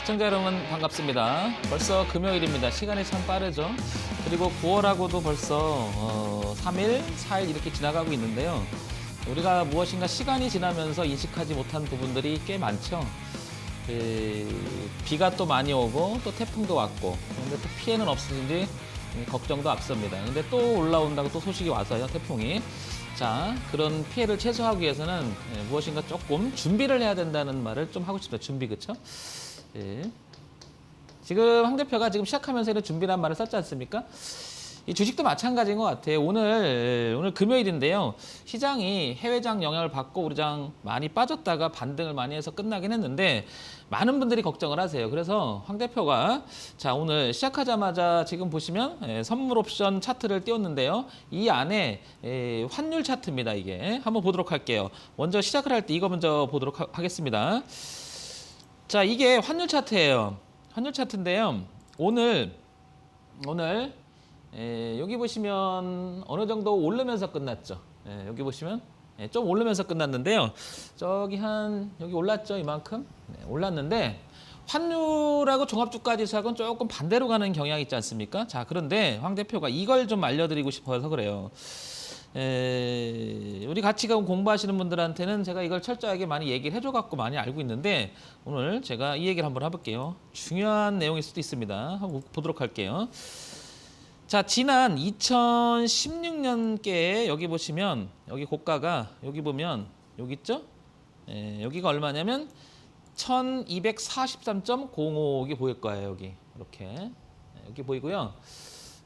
시청자 여러분 반갑습니다. 벌써 금요일입니다. 시간이 참 빠르죠. 그리고 9월하고도 벌써 3일, 4일 이렇게 지나가고 있는데요. 우리가 무엇인가 시간이 지나면서 인식하지 못한 부분들이 꽤 많죠. 비가 또 많이 오고 또 태풍도 왔고, 그런데 또 피해는 없으신지 걱정도 앞섭니다. 근데 또 올라온다고 또 소식이 와서요, 태풍이. 자, 그런 피해를 최소화하기 위해서는 무엇인가 조금 준비를 해야 된다는 말을 좀 하고 싶습니다. 준비, 그쵸? 예. 지금 황 대표가 지금 시작하면서 이런 준비란 말을 썼지 않습니까? 이 주식도 마찬가지인 것 같아요. 오늘 금요일인데요. 시장이 해외장 영향을 받고 우리 장 많이 빠졌다가 반등을 많이 해서 끝나긴 했는데 많은 분들이 걱정을 하세요. 그래서 황 대표가 자, 오늘 시작하자마자 지금 보시면 선물 옵션 차트를 띄웠는데요. 이 안에 환율 차트입니다. 이게 한번 보도록 할게요. 먼저 시작을 할 때 이거 먼저 보도록 하겠습니다. 자, 이게 환율 차트예요. 환율 차트인데요. 오늘 여기 보시면 어느 정도 오르면서 끝났죠. 여기 보시면 좀 오르면서 끝났는데요. 여기 올랐죠, 이만큼. 올랐는데 환율하고 종합주가지수하고는 조금 반대로 가는 경향이 있지 않습니까? 자, 그런데 황 대표가 이걸 좀 알려드리고 싶어서 그래요. 우리 같이 공부하시는 분들한테는 제가 이걸 철저하게 많이 얘기를 해줘갖고 많이 알고 있는데 오늘 제가 이 얘기를 한번 해볼게요. 중요한 내용일 수도 있습니다. 한번 보도록 할게요. 자, 지난 2016년께 여기 보시면 여기 고가가 여기 보면 여기 있죠? 여기가 얼마냐면 1243.05이 보일 거예요. 여기 이렇게 여기 보이고요.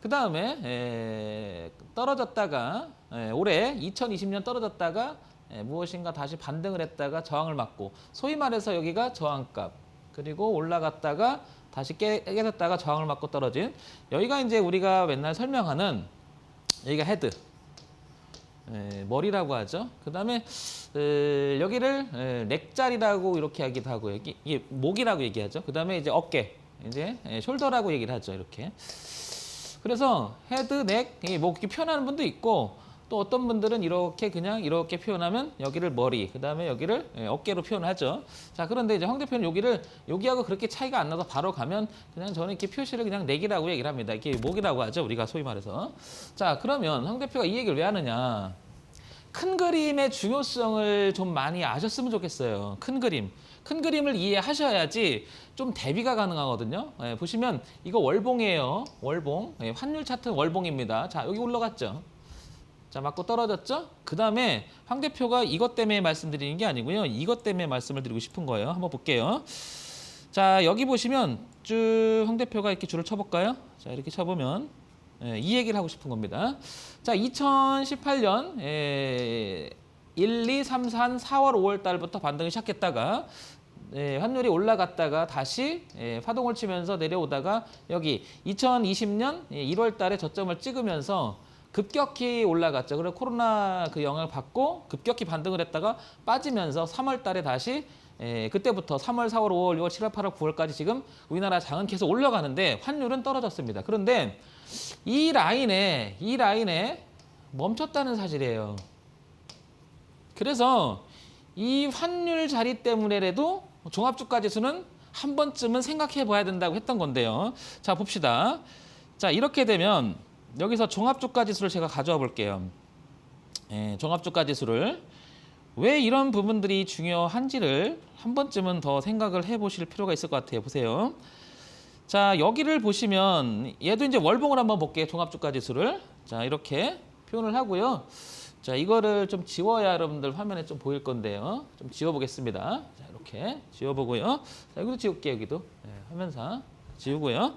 그 다음에 떨어졌다가 올해 2020년 떨어졌다가 무엇인가 다시 반등을 했다가 저항을 맞고 소위 말해서 여기가 저항값 그리고 올라갔다가 다시 깨졌다가 저항을 맞고 떨어진 여기가 이제 우리가 맨날 설명하는 여기가 헤드 머리라고 하죠. 그 다음에 여기를 넥자리라고 이렇게 하기도 하고요. 이게 목이라고 얘기하죠. 그 다음에 이제 어깨 이제 숄더라고 얘기를 하죠. 이렇게. 그래서 헤드, 넥, 목 이렇게 표현하는 분도 있고 또 어떤 분들은 이렇게 그냥 이렇게 표현하면 여기를 머리, 그 다음에 여기를 어깨로 표현하죠. 자, 그런데 이제 황 대표는 여기하고 그렇게 차이가 안 나서 바로 가면 그냥 저는 이렇게 표시를 그냥 넥이라고 얘기를 합니다. 이게 목이라고 하죠. 우리가 소위 말해서. 자, 그러면 황 대표가 이 얘기를 왜 하느냐. 큰 그림의 중요성을 좀 많이 아셨으면 좋겠어요. 큰 그림. 큰 그림을 이해하셔야지 좀 대비가 가능하거든요. 보시면 이거 월봉이에요. 월봉. 환율 차트 월봉입니다. 자, 여기 올라갔죠. 자, 맞고 떨어졌죠? 그 다음에 황 대표가 이것 때문에 말씀드리는 게 아니고요. 이것 때문에 말씀을 드리고 싶은 거예요. 한번 볼게요. 자, 여기 보시면 쭉 황 대표가 이렇게 줄을 쳐볼까요? 자, 이렇게 쳐보면 이 얘기를 하고 싶은 겁니다. 자, 2018년 1, 2, 3, 4, 4월, 5월 달부터 반등을 시작했다가 환율이 올라갔다가 다시 파동을 치면서 내려오다가 여기 2020년 1월 달에 저점을 찍으면서 급격히 올라갔죠. 그리고 코로나 그 영향을 받고 급격히 반등을 했다가 빠지면서 3월 달에 다시 그때부터 3월, 4월, 5월, 6월, 7월, 8월, 9월까지 지금 우리나라 장은 계속 올라가는데 환율은 떨어졌습니다. 그런데 이 라인에 멈췄다는 사실이에요. 그래서 이 환율 자리 때문에라도 종합주가지수는 한 번쯤은 생각해 봐야 된다고 했던 건데요. 자, 봅시다. 자, 이렇게 되면 여기서 종합주가지수를 제가 가져와 볼게요. 종합주가지수를 왜 이런 부분들이 중요한지를 한 번쯤은 더 생각을 해보실 필요가 있을 것 같아요. 보세요. 자, 여기를 보시면 얘도 이제 월봉을 한번 볼게요. 종합주가지수를. 자, 이렇게 표현을 하고요. 자, 이거를 좀 지워야 여러분들 화면에 좀 보일 건데요. 좀 지워보겠습니다. 자, 이렇게 지워보고요. 자, 여기도 지울게요. 여기도. 화면상 지우고요.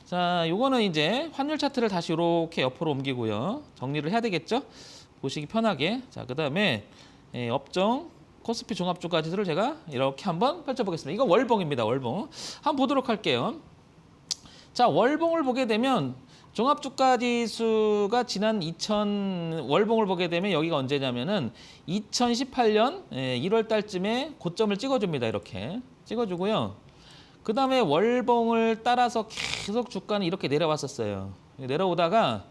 자, 요거는 이제 환율 차트를 다시 이렇게 옆으로 옮기고요. 정리를 해야 되겠죠? 보시기 편하게. 자, 그 다음에 업종 코스피 종합주가지수를 제가 이렇게 한번 펼쳐보겠습니다. 이건 월봉입니다. 월봉. 한번 보도록 할게요. 자, 월봉을 보게 되면 종합주가지수가 지난 월봉을 보게 되면 여기가 언제냐면은 2018년 1월 달쯤에 고점을 찍어줍니다. 이렇게 찍어주고요. 그 다음에 월봉을 따라서 계속 주가는 이렇게 내려왔었어요. 내려오다가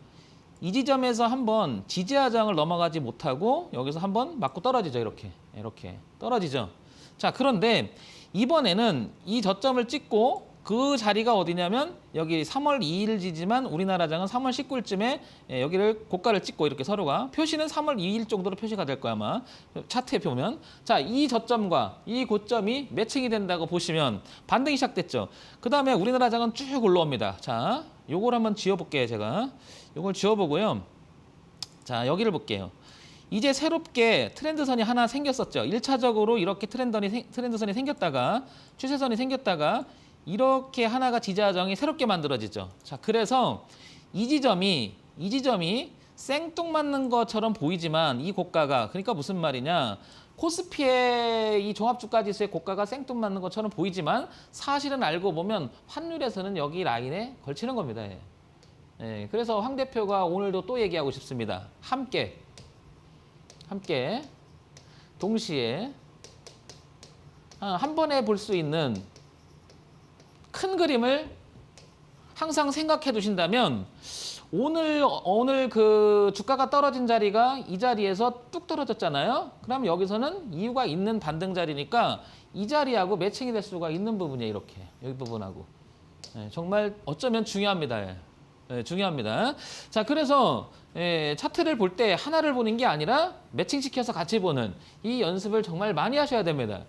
이 지점에서 한번 지지하장을 넘어가지 못하고 여기서 한번 맞고 떨어지죠. 이렇게 떨어지죠. 자, 그런데 이번에는 이 저점을 찍고 그 자리가 어디냐면 여기 3월 2일이지만 우리나라 장은 3월 19일쯤에 여기를 고가를 찍고 이렇게 서로가 표시는 3월 2일 정도로 표시가 될 거야 아마 차트에 보면. 자, 이 저점과 이 고점이 매칭이 된다고 보시면 반등이 시작됐죠. 그 다음에 우리나라 장은 쭉 올라옵니다. 자, 요걸 한번 지워볼게요. 제가 요걸 지워보고요. 자, 여기를 볼게요. 이제 새롭게 트렌드선이 하나 생겼었죠. 1차적으로 이렇게 트렌드선이 생겼다가 추세선이 생겼다가 이렇게 하나가 지지하정이 새롭게 만들어지죠. 자, 그래서 이 지점이 생뚱맞는 것처럼 보이지만 이 고가가 그러니까 무슨 말이냐? 코스피의 이 종합주가지수의 고가가 생뚱맞는 것처럼 보이지만 사실은 알고 보면 환율에서는 여기 라인에 걸치는 겁니다. 예. 예, 그래서 황 대표가 오늘도 또 얘기하고 싶습니다. 함께 동시에 한 번에 볼 수 있는 큰 그림을 항상 생각해 두신다면 오늘 그 주가가 떨어진 자리가 이 자리에서 뚝 떨어졌잖아요. 그럼 여기서는 이유가 있는 반등 자리니까 이 자리하고 매칭이 될 수가 있는 부분이에요. 이렇게 여기 부분하고 정말 어쩌면 중요합니다. 중요합니다. 자, 그래서 차트를 볼 때 하나를 보는 게 아니라 매칭시켜서 같이 보는 이 연습을 정말 많이 하셔야 됩니다.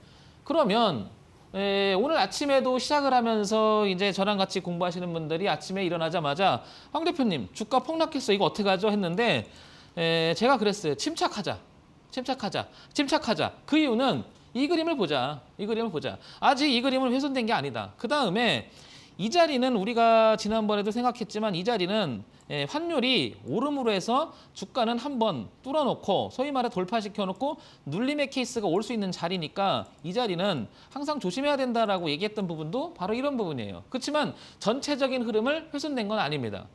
그러면 오늘 아침에도 시작을 하면서 이제 저랑 같이 공부하시는 분들이 아침에 일어나자마자 황 대표님 주가 폭락했어 이거 어떻게 하죠 했는데 제가 그랬어요. 침착하자. 그 이유는 이 그림을 보자. 아직 이 그림은 훼손된 게 아니다. 그 다음에 이 자리는 우리가 지난번에도 생각했지만 이 자리는 환율이 오름으로 해서 주가는 한번 뚫어놓고 소위 말해 돌파시켜놓고 눌림의 케이스가 올 수 있는 자리니까 이 자리는 항상 조심해야 된다라고 얘기했던 부분도 바로 이런 부분이에요. 그렇지만 전체적인 흐름을 훼손된 건 아닙니다.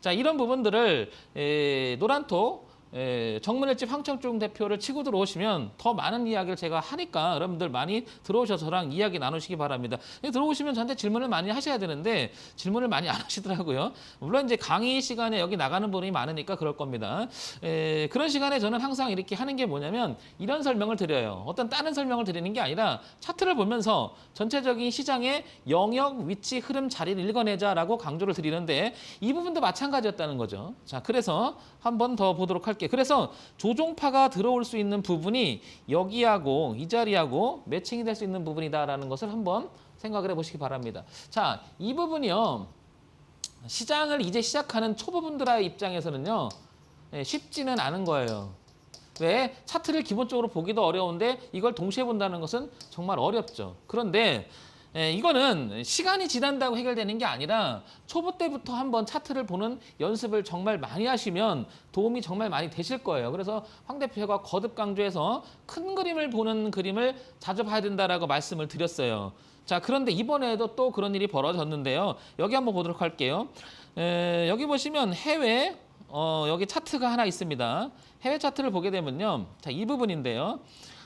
자, 이런 부분들을 노란톡 정문일집 황청중 대표를 치고 들어오시면 더 많은 이야기를 제가 하니까 여러분들 많이 들어오셔서 저랑 이야기 나누시기 바랍니다. 들어오시면 저한테 질문을 많이 하셔야 되는데 질문을 많이 안 하시더라고요. 물론 이제 강의 시간에 여기 나가는 분이 많으니까 그럴 겁니다. 그런 시간에 저는 항상 이렇게 하는 게 뭐냐면 이런 설명을 드려요. 어떤 다른 설명을 드리는 게 아니라 차트를 보면서 전체적인 시장의 영역, 위치, 흐름, 자리를 읽어내자라고 강조를 드리는데 이 부분도 마찬가지였다는 거죠. 자, 그래서 한 번 더 보도록 할게요. 그래서 조종파가 들어올 수 있는 부분이 여기하고 이 자리하고 매칭이 될 수 있는 부분이다라는 것을 한번 생각을 해보시기 바랍니다. 자, 이 부분이요. 시장을 이제 시작하는 초보분들의 입장에서는요. 쉽지는 않은 거예요. 왜? 차트를 기본적으로 보기도 어려운데 이걸 동시에 본다는 것은 정말 어렵죠. 그런데 이거는 시간이 지난다고 해결되는 게 아니라 초보 때부터 한번 차트를 보는 연습을 정말 많이 하시면 도움이 정말 많이 되실 거예요. 그래서 황 대표가 거듭 강조해서 큰 그림을 보는 그림을 자주 봐야 된다라고 말씀을 드렸어요. 자, 그런데 이번에도 또 그런 일이 벌어졌는데요. 여기 한번 보도록 할게요. 여기 보시면 해외 여기 차트가 하나 있습니다. 해외 차트를 보게 되면요. 자, 이 부분인데요.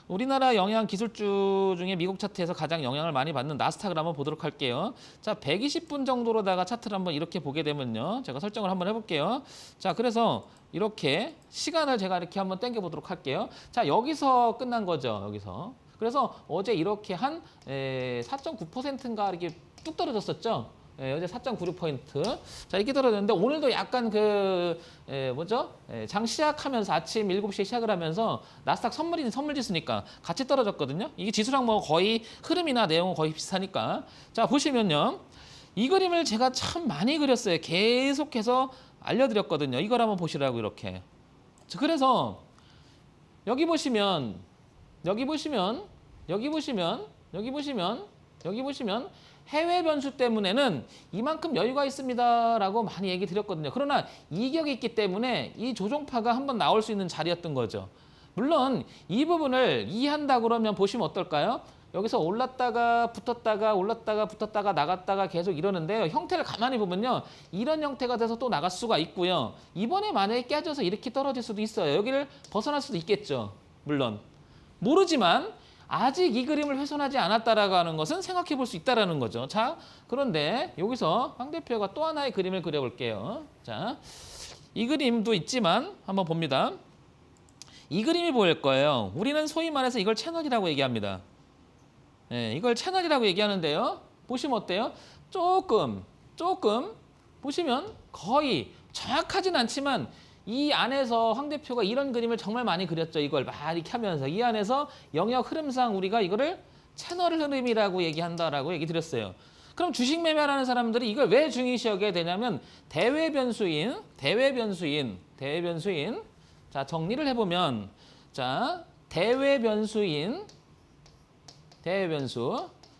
우리나라 영향 기술주 중에 미국 차트에서 가장 영향을 많이 받는 나스닥을 한번 보도록 할게요. 자, 120분 정도로다가 차트를 한번 이렇게 보게 되면요. 제가 설정을 한번 해볼게요. 자, 그래서 이렇게 시간을 제가 이렇게 한번 당겨 보도록 할게요. 자, 여기서 끝난 거죠. 여기서. 그래서 어제 이렇게 한 4.9%인가 이렇게 뚝 떨어졌었죠. 어제 4.96포인트. 자, 이렇게 떨어졌는데 오늘도 약간 장 시작하면서 아침 7시에 시작을 하면서 나스닥 선물 지수니까 같이 떨어졌거든요. 이게 지수랑 뭐 거의 흐름이나 내용은 거의 비슷하니까. 자, 보시면요. 이 그림을 제가 참 많이 그렸어요. 계속해서 알려드렸거든요. 이걸 한번 보시라고 이렇게. 자, 그래서 여기 보시면 해외 변수 때문에는 이만큼 여유가 있습니다라고 많이 얘기 드렸거든요. 그러나 이격이 있기 때문에 이 조종파가 한번 나올 수 있는 자리였던 거죠. 물론 이 부분을 이해한다 그러면 보시면 어떨까요? 여기서 올랐다가 붙었다가 나갔다가 계속 이러는데요. 형태를 가만히 보면요. 이런 형태가 돼서 또 나갈 수가 있고요. 이번에 만약에 깨져서 이렇게 떨어질 수도 있어요. 여기를 벗어날 수도 있겠죠. 물론. 모르지만 아직 이 그림을 훼손하지 않았다라고 하는 것은 생각해 볼 수 있다라는 거죠. 자, 그런데 여기서 황 대표가 또 하나의 그림을 그려볼게요. 자, 이 그림도 있지만 한번 봅니다. 이 그림이 보일 거예요. 우리는 소위 말해서 이걸 채널이라고 얘기합니다. 이걸 채널이라고 얘기하는데요. 보시면 어때요? 조금 보시면 거의 정확하진 않지만 이 안에서 황 대표가 이런 그림을 정말 많이 그렸죠. 이걸 막 이렇게 하면서 이 안에서 영역 흐름상 우리가 이거를 채널 흐름이라고 얘기한다라고 얘기 드렸어요. 그럼 주식 매매하는 사람들이 이걸 왜 중요시 여겨야 되냐면 대외 변수인 자 정리를 해보면 자 대외 변수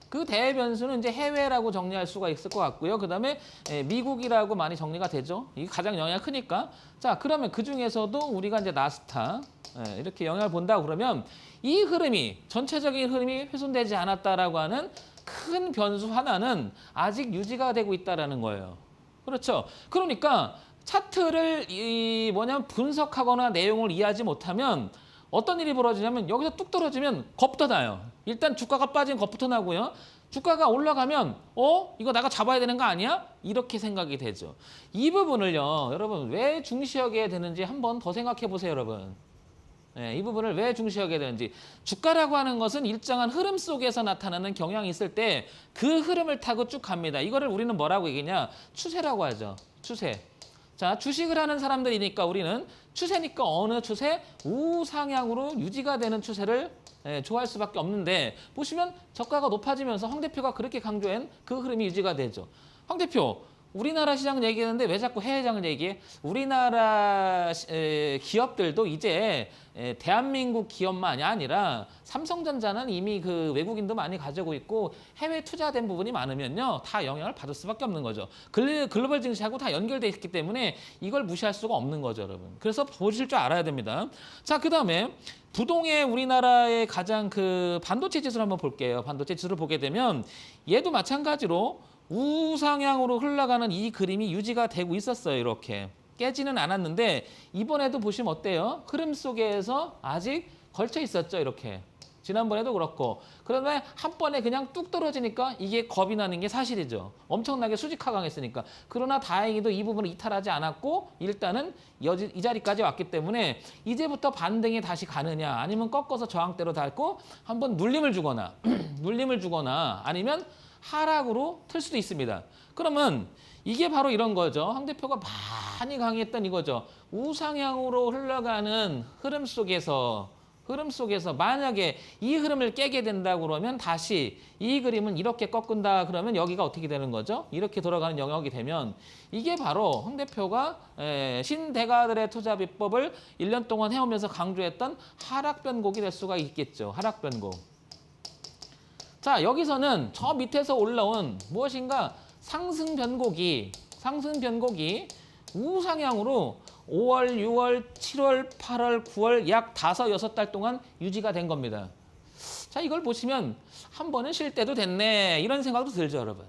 그 대외 변수는 이제 해외라고 정리할 수가 있을 것 같고요. 그 다음에 미국이라고 많이 정리가 되죠. 이게 가장 영향이 크니까. 자, 그러면 그 중에서도 우리가 이제 나스닥 이렇게 영향을 본다 그러면 이 흐름이 전체적인 흐름이 훼손되지 않았다라고 하는 큰 변수 하나는 아직 유지가 되고 있다라는 거예요. 그렇죠. 그러니까 차트를 분석하거나 내용을 이해하지 못하면 어떤 일이 벌어지냐면 여기서 뚝 떨어지면 겁부터 나요. 일단 주가가 빠진 겁부터 나고요. 주가가 올라가면 이거 내가 잡아야 되는 거 아니야? 이렇게 생각이 되죠. 이 부분을요. 여러분 왜 중시 여겨야 되는지 한번 더 생각해 보세요. 여러분. 이 부분을 왜 중시 여겨야 되는지. 주가라고 하는 것은 일정한 흐름 속에서 나타나는 경향이 있을 때 그 흐름을 타고 쭉 갑니다. 이거를 우리는 뭐라고 얘기냐? 추세라고 하죠. 추세. 자, 주식을 하는 사람들이니까 우리는 추세니까 어느 추세? 우상향으로 유지가 되는 추세를 좋아할 수밖에 없는데 보시면 저가가 높아지면서 황 대표가 그렇게 강조한 그 흐름이 유지가 되죠. 황 대표, 우리나라 시장 얘기하는데 왜 자꾸 해외 시장을 얘기해? 우리나라 기업들도 이제 대한민국 기업만이 아니라 삼성전자는 이미 그 외국인도 많이 가지고 있고 해외 투자된 부분이 많으면요. 다 영향을 받을 수밖에 없는 거죠. 글로벌 증시하고 다 연결돼 있기 때문에 이걸 무시할 수가 없는 거죠, 여러분. 그래서 보실 줄 알아야 됩니다. 자, 그다음에 부동의 우리나라의 가장 그 반도체 지수를 한번 볼게요. 반도체 지수를 보게 되면 얘도 마찬가지로 우상향으로 흘러가는 이 그림이 유지가 되고 있었어요. 이렇게 깨지는 않았는데 이번에도 보시면 어때요? 흐름 속에서 아직 걸쳐 있었죠. 이렇게 지난번에도 그렇고 그러면 한 번에 그냥 뚝 떨어지니까 이게 겁이 나는 게 사실이죠. 엄청나게 수직 하강했으니까. 그러나 다행히도 이 부분을 이탈하지 않았고 일단은 이 자리까지 왔기 때문에 이제부터 반등이 다시 가느냐 아니면 꺾어서 저항대로 닳고 한번 눌림을 주거나 아니면 하락으로 틀 수도 있습니다. 그러면 이게 바로 이런 거죠. 황 대표가 많이 강의했던 이거죠. 우상향으로 흘러가는 흐름 속에서 만약에 이 흐름을 깨게 된다 그러면 다시 이 그림은 이렇게 꺾은다 그러면 여기가 어떻게 되는 거죠? 이렇게 돌아가는 영역이 되면 이게 바로 황 대표가 신대가들의 투자 비법을 1년 동안 해오면서 강조했던 하락 변곡이 될 수가 있겠죠. 하락 변곡. 자, 여기서는 저 밑에서 올라온 무엇인가 상승 변곡이 우상향으로 5월, 6월, 7월, 8월, 9월 약 5, 6달 동안 유지가 된 겁니다. 자, 이걸 보시면 한 번은 쉴 때도 됐네 이런 생각도 들죠, 여러분.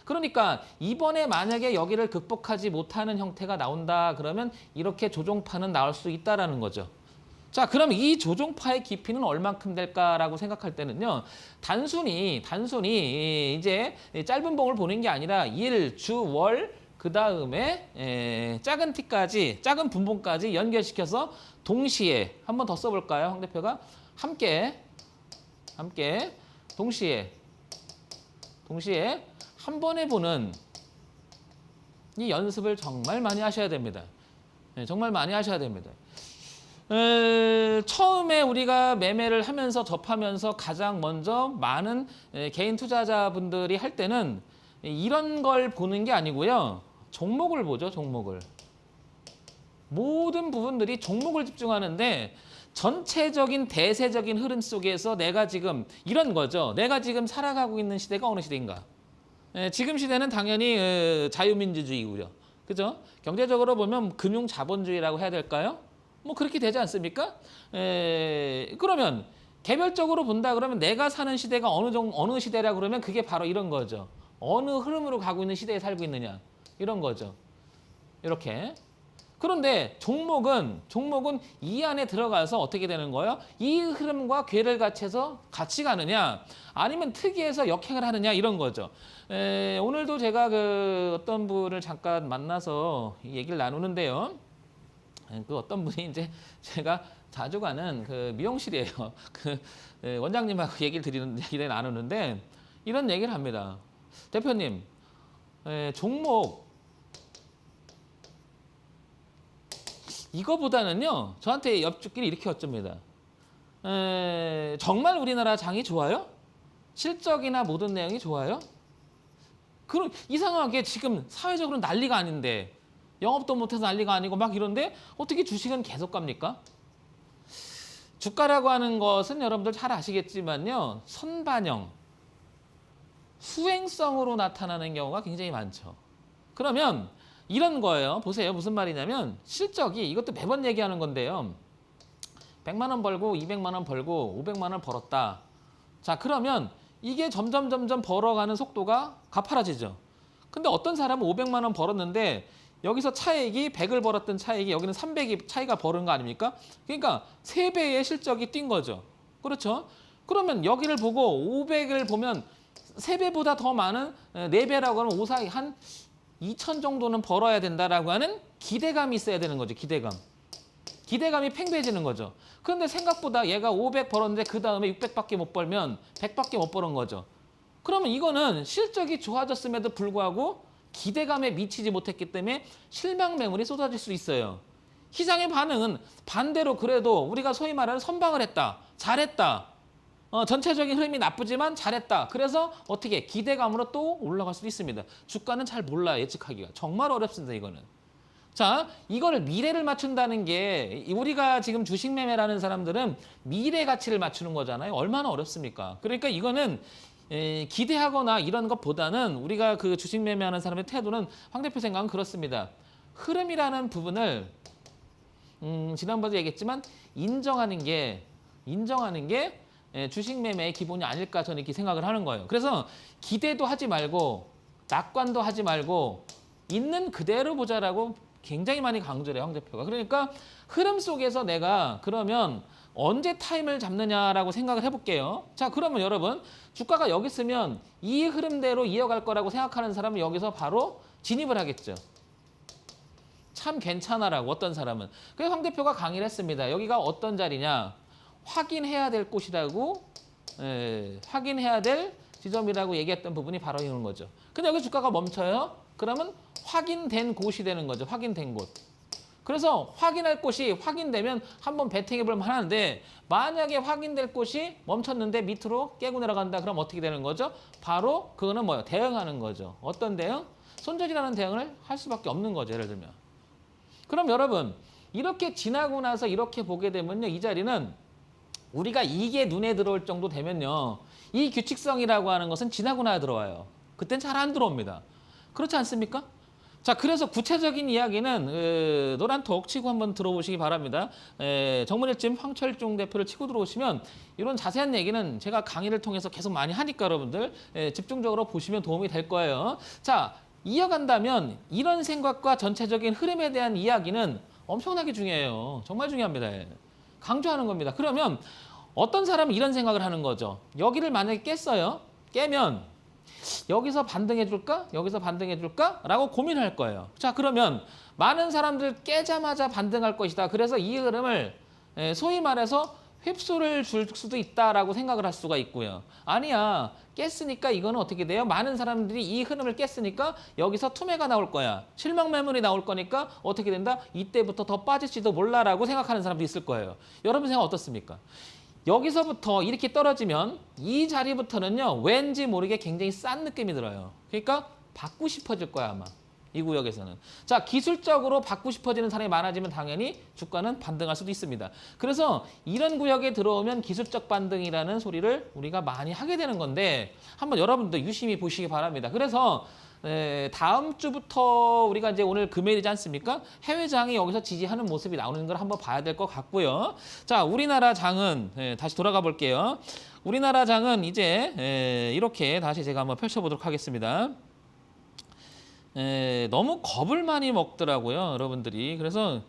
그러니까 이번에 만약에 여기를 극복하지 못하는 형태가 나온다 그러면 이렇게 조종파는 나올 수 있다라는 거죠. 자, 그럼 이 조종파의 깊이는 얼만큼 될까라고 생각할 때는요. 단순히 이제 짧은 봉을 보는 게 아니라 일, 주, 월, 그 다음에 작은 t까지, 작은 분봉까지 연결시켜서 동시에 한 번 더 써볼까요? 황 대표가 함께 동시에 한 번에 보는 이 연습을 정말 많이 하셔야 됩니다. 정말 많이 하셔야 됩니다. 처음에 우리가 매매를 하면서 접하면서 가장 먼저 많은 개인 투자자분들이 할 때는 이런 걸 보는 게 아니고요. 종목을 보죠. 종목을. 모든 부분들이 종목을 집중하는데 전체적인 대세적인 흐름 속에서 내가 지금 이런 거죠. 내가 지금 살아가고 있는 시대가 어느 시대인가. 지금 시대는 당연히 자유민주주의고요. 그죠? 경제적으로 보면 금융자본주의라고 해야 될까요? 뭐 그렇게 되지 않습니까? 그러면 개별적으로 본다 그러면 내가 사는 시대가 어느 시대라 그러면 그게 바로 이런 거죠. 어느 흐름으로 가고 있는 시대에 살고 있느냐 이런 거죠. 이렇게. 그런데 종목은 이 안에 들어가서 어떻게 되는 거예요? 이 흐름과 궤를 같이해서 같이 가느냐 아니면 특이해서 역행을 하느냐 이런 거죠. 오늘도 제가 그 어떤 분을 잠깐 만나서 얘기를 나누는데요. 그 어떤 분이 이제 제가 자주 가는 그 미용실이에요. 그 원장님하고 얘기를 나누는데 이런 얘기를 합니다. 대표님, 종목 이거보다는요. 저한테 옆집끼리 이렇게 여쭙니다. 정말 우리나라 장이 좋아요? 실적이나 모든 내용이 좋아요? 그럼 이상하게 지금 사회적으로 난리가 아닌데 영업도 못해서 난리가 아니고 막 이런데 어떻게 주식은 계속 갑니까? 주가라고 하는 것은 여러분들 잘 아시겠지만요. 선반영, 수행성으로 나타나는 경우가 굉장히 많죠. 그러면 이런 거예요. 보세요. 무슨 말이냐면 실적이 이것도 매번 얘기하는 건데요. 100만 원 벌고 200만 원 벌고 500만 원 벌었다. 자, 그러면 이게 점점 벌어가는 속도가 가파라지죠. 근데 어떤 사람은 500만 원 벌었는데 여기서 차액이 100을 벌었던 차액이 여기는 300이 차이가 벌은 거 아닙니까? 그러니까 3배의 실적이 뛴 거죠. 그렇죠? 그러면 여기를 보고 500을 보면 3배보다 더 많은 4배라고 하면 오사이 한 2천 정도는 벌어야 된다라고 하는 기대감이 있어야 되는 거죠. 기대감이 팽배해지는 거죠. 그런데 생각보다 얘가 500 벌었는데 그 다음에 600밖에 못 벌면 100밖에 못 버는 거죠. 그러면 이거는 실적이 좋아졌음에도 불구하고 기대감에 미치지 못했기 때문에 실망 매물이 쏟아질 수 있어요. 시장의 반응은 반대로 그래도 우리가 소위 말하는 선방을 했다. 잘했다. 전체적인 흐름이 나쁘지만 잘했다. 그래서 어떻게 기대감으로 또 올라갈 수도 있습니다. 주가는 잘 몰라 예측하기가. 정말 어렵습니다. 이거는. 자, 이거를 미래를 맞춘다는 게 우리가 지금 주식 매매라는 사람들은 미래 가치를 맞추는 거잖아요. 얼마나 어렵습니까? 그러니까 이거는 기대하거나 이런 것보다는 우리가 그 주식 매매하는 사람의 태도는 황 대표 생각은 그렇습니다. 흐름이라는 부분을 지난번에 얘기했지만 인정하는 게 주식 매매의 기본이 아닐까 저는 이렇게 생각을 하는 거예요. 그래서 기대도 하지 말고 낙관도 하지 말고 있는 그대로 보자라고 굉장히 많이 강조를 해요. 황 대표가. 그러니까 흐름 속에서 내가 그러면 언제 타임을 잡느냐라고 생각을 해볼게요. 자, 그러면 여러분 주가가 여기 있으면 이 흐름대로 이어갈 거라고 생각하는 사람은 여기서 바로 진입을 하겠죠. 참 괜찮아라고 어떤 사람은. 그래서 황 대표가 강의를 했습니다. 여기가 어떤 자리냐. 확인해야 될 곳이라고 확인해야 될 지점이라고 얘기했던 부분이 바로 이런 거죠. 근데 여기 주가가 멈춰요. 그러면 확인된 곳이 되는 거죠. 확인된 곳. 그래서 확인할 곳이 확인되면 한번 베팅해 볼 만한데 만약에 확인될 곳이 멈췄는데 밑으로 깨고 내려간다. 그럼 어떻게 되는 거죠? 바로 그거는 뭐예요? 대응하는 거죠. 어떤 대응? 손절이라는 대응을 할 수밖에 없는 거죠. 예를 들면. 그럼 여러분 이렇게 지나고 나서 이렇게 보게 되면요. 이 자리는 우리가 이게 눈에 들어올 정도 되면요. 이 규칙성이라고 하는 것은 지나고 나야 들어와요. 그땐 잘 안 들어옵니다. 그렇지 않습니까? 자, 그래서 구체적인 이야기는 노란톡 치고 한번 들어보시기 바랍니다. 정문일집 황철중 대표를 치고 들어오시면 이런 자세한 얘기는 제가 강의를 통해서 계속 많이 하니까 여러분들 집중적으로 보시면 도움이 될 거예요. 자, 이어간다면 이런 생각과 전체적인 흐름에 대한 이야기는 엄청나게 중요해요. 정말 중요합니다. 강조하는 겁니다. 그러면 어떤 사람은 이런 생각을 하는 거죠. 여기를 만약에 깼어요. 깨면 여기서 반등해 줄까? 여기서 반등해 줄까? 라고 고민할 거예요. 자, 그러면 많은 사람들 깨자마자 반등할 것이다. 그래서 이 흐름을 소위 말해서 휩쓸을 줄 수도 있다라고 생각을 할 수가 있고요. 아니야. 깼으니까 이거는 어떻게 돼요? 많은 사람들이 이 흐름을 깼으니까 여기서 투매가 나올 거야. 실망 매물이 나올 거니까 어떻게 된다? 이때부터 더 빠질지도 몰라라고 생각하는 사람도 있을 거예요. 여러분 생각 어떻습니까? 여기서부터 이렇게 떨어지면 이 자리부터는요. 왠지 모르게 굉장히 싼 느낌이 들어요. 그러니까 받고 싶어질 거야 아마. 이 구역에서는. 자, 기술적으로 받고 싶어지는 사람이 많아지면 당연히 주가는 반등할 수도 있습니다. 그래서 이런 구역에 들어오면 기술적 반등이라는 소리를 우리가 많이 하게 되는 건데 한번 여러분들 유심히 보시기 바랍니다. 그래서 다음 주부터 우리가 이제 오늘 금요일이지 않습니까? 해외장이 여기서 지지하는 모습이 나오는 걸 한번 봐야 될 것 같고요. 자, 우리나라 장은 다시 돌아가 볼게요. 우리나라 장은 이제 이렇게 다시 제가 한번 펼쳐보도록 하겠습니다. 너무 겁을 많이 먹더라고요, 여러분들이. 그래서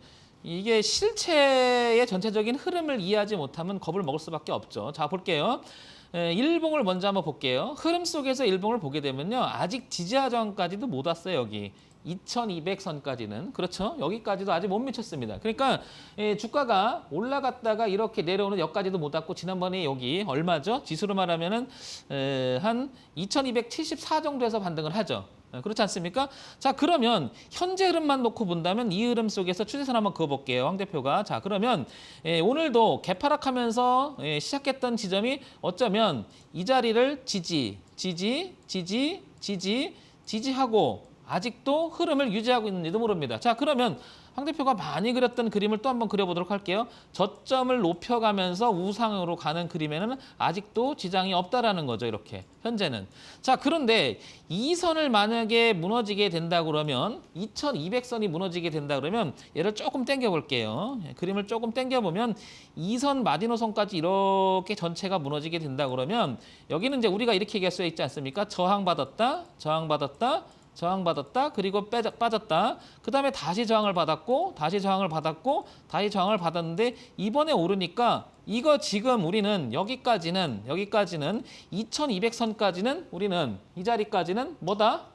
이게 실체의 전체적인 흐름을 이해하지 못하면 겁을 먹을 수밖에 없죠. 자, 볼게요. 일봉을 먼저 한번 볼게요. 흐름 속에서 일봉을 보게 되면요. 아직 지지하 저항까지도 못 왔어요. 여기 2200선까지는. 그렇죠. 여기까지도 아직 못 미쳤습니다. 그러니까 주가가 올라갔다가 이렇게 내려오는 여기까지도 못 왔고 지난번에 여기 얼마죠? 지수로 말하면은 한 2274 정도에서 반등을 하죠. 그렇지 않습니까? 자, 그러면 현재 흐름만 놓고 본다면 이 흐름 속에서 추세선 한번 그어볼게요. 황 대표가. 자, 그러면 오늘도 개파락하면서 시작했던 지점이 어쩌면 이 자리를 지지하고 아직도 흐름을 유지하고 있는지도 모릅니다. 자, 그러면 황 대표가 많이 그렸던 그림을 또 한번 그려보도록 할게요. 저점을 높여가면서 우상으로 가는 그림에는 아직도 지장이 없다라는 거죠. 이렇게 현재는. 자, 그런데 이 선을 만약에 무너지게 된다 그러면 2200선이 무너지게 된다 그러면 얘를 조금 당겨볼게요. 그림을 조금 당겨보면 이 선 마지노선까지 이렇게 전체가 무너지게 된다 그러면 여기는 이제 우리가 이렇게 얘기할 수 있지 않습니까? 저항받았다, 저항받았다, 저항받았다. 그리고 빠졌다. 그 다음에 다시 저항을 받았고 다시 저항을 받았고 다시 저항을 받았는데 이번에 오르니까 이거 지금 우리는 여기까지는 2200선까지는 우리는 이 자리까지는 뭐다?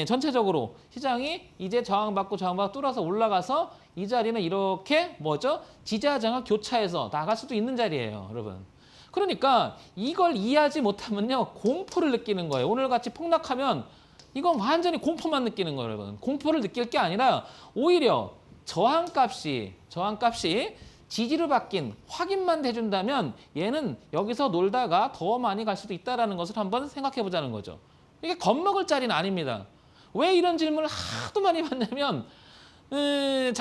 전체적으로 시장이 이제 저항받고 뚫어서 올라가서 이 자리는 이렇게 뭐죠? 지지하 저항 교차해서 나갈 수도 있는 자리예요. 여러분. 그러니까 이걸 이해하지 못하면요. 공포를 느끼는 거예요. 오늘같이 폭락하면 이건 완전히 공포만 느끼는 거예요, 여러분. 공포를 느낄 게 아니라 오히려 저항값이 지지로 바뀐 확인만 해준다면 얘는 여기서 놀다가 더 많이 갈 수도 있다는 것을 한번 생각해 보자는 거죠. 이게 겁먹을 자리는 아닙니다. 왜 이런 질문을 하도 많이 받냐면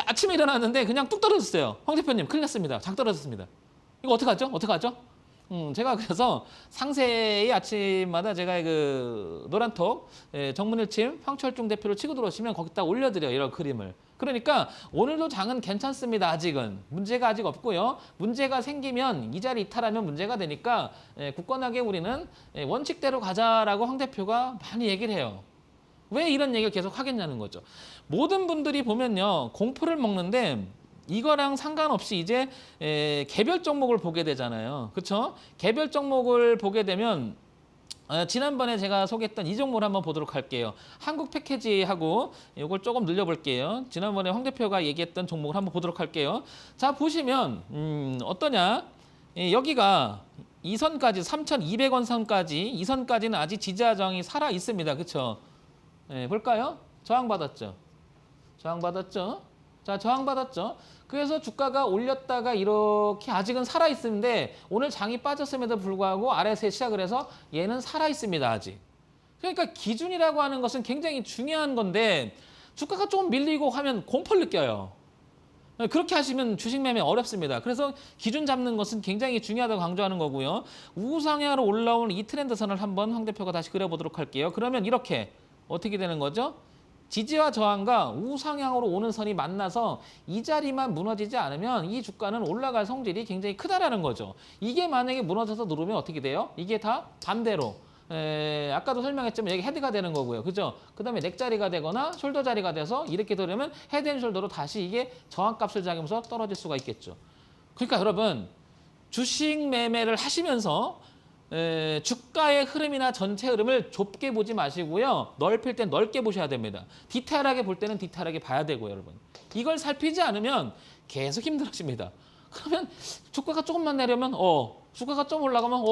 아침에 일어났는데 그냥 뚝 떨어졌어요. 황 대표님 큰일 났습니다. 장 떨어졌습니다. 이거 어떡하죠? 제가 그래서 상세히 아침마다 제가 그 노란톡 정문일침 황철중 대표를 치고 들어오시면 거기다 올려드려요. 이런 그림을. 그러니까 오늘도 장은 괜찮습니다. 아직은. 문제가 아직 없고요. 문제가 생기면 이 자리 이탈하면 문제가 되니까 굳건하게 우리는 원칙대로 가자라고 황 대표가 많이 얘기를 해요. 왜 이런 얘기를 계속 하겠냐는 거죠. 모든 분들이 보면요. 공포를 먹는데 이거랑 상관없이 이제 개별 종목을 보게 되잖아요. 그렇죠? 개별 종목을 보게 되면 지난번에 제가 소개했던 이 종목을 한번 보도록 할게요. 한국 패키지하고 이걸 조금 늘려볼게요. 지난번에 황 대표가 얘기했던 종목을 한번 보도록 할게요. 자, 보시면 어떠냐? 여기가 이 선까지 3,200원 선까지 이 선까지는 아직 지지하 저항이 살아 있습니다. 그렇죠? 볼까요? 저항받았죠. 자, 저항받았죠. 그래서 주가가 올렸다가 이렇게 아직은 살아있는데 오늘 장이 빠졌음에도 불구하고 아래에서 시작을 해서 얘는 살아있습니다. 아직. 그러니까 기준이라고 하는 것은 굉장히 중요한 건데 주가가 좀 밀리고 하면 공포를 느껴요. 그렇게 하시면 주식 매매 어렵습니다. 그래서 기준 잡는 것은 굉장히 중요하다고 강조하는 거고요. 우상향으로 올라온 이 트렌드선을 한번 황 대표가 다시 그려보도록 할게요. 그러면 이렇게 어떻게 되는 거죠? 지지와 저항과 우상향으로 오는 선이 만나서 이 자리만 무너지지 않으면 이 주가는 올라갈 성질이 굉장히 크다라는 거죠. 이게 만약에 무너져서 누르면 어떻게 돼요? 이게 다 반대로. 아까도 설명했지만 여기 헤드가 되는 거고요. 그죠? 그 다음에 넥 자리가 되거나 숄더 자리가 돼서 이렇게 되려면 헤드앤숄더로 다시 이게 저항값을 작으면서 떨어질 수가 있겠죠. 그러니까 여러분 주식 매매를 하시면서 주가의 흐름이나 전체 흐름을 좁게 보지 마시고요. 넓힐 땐 넓게 보셔야 됩니다. 디테일하게 볼 때는 디테일하게 봐야 되고요, 여러분. 이걸 살피지 않으면 계속 힘들어집니다. 그러면 주가가 조금만 내려면 주가가 좀 올라가면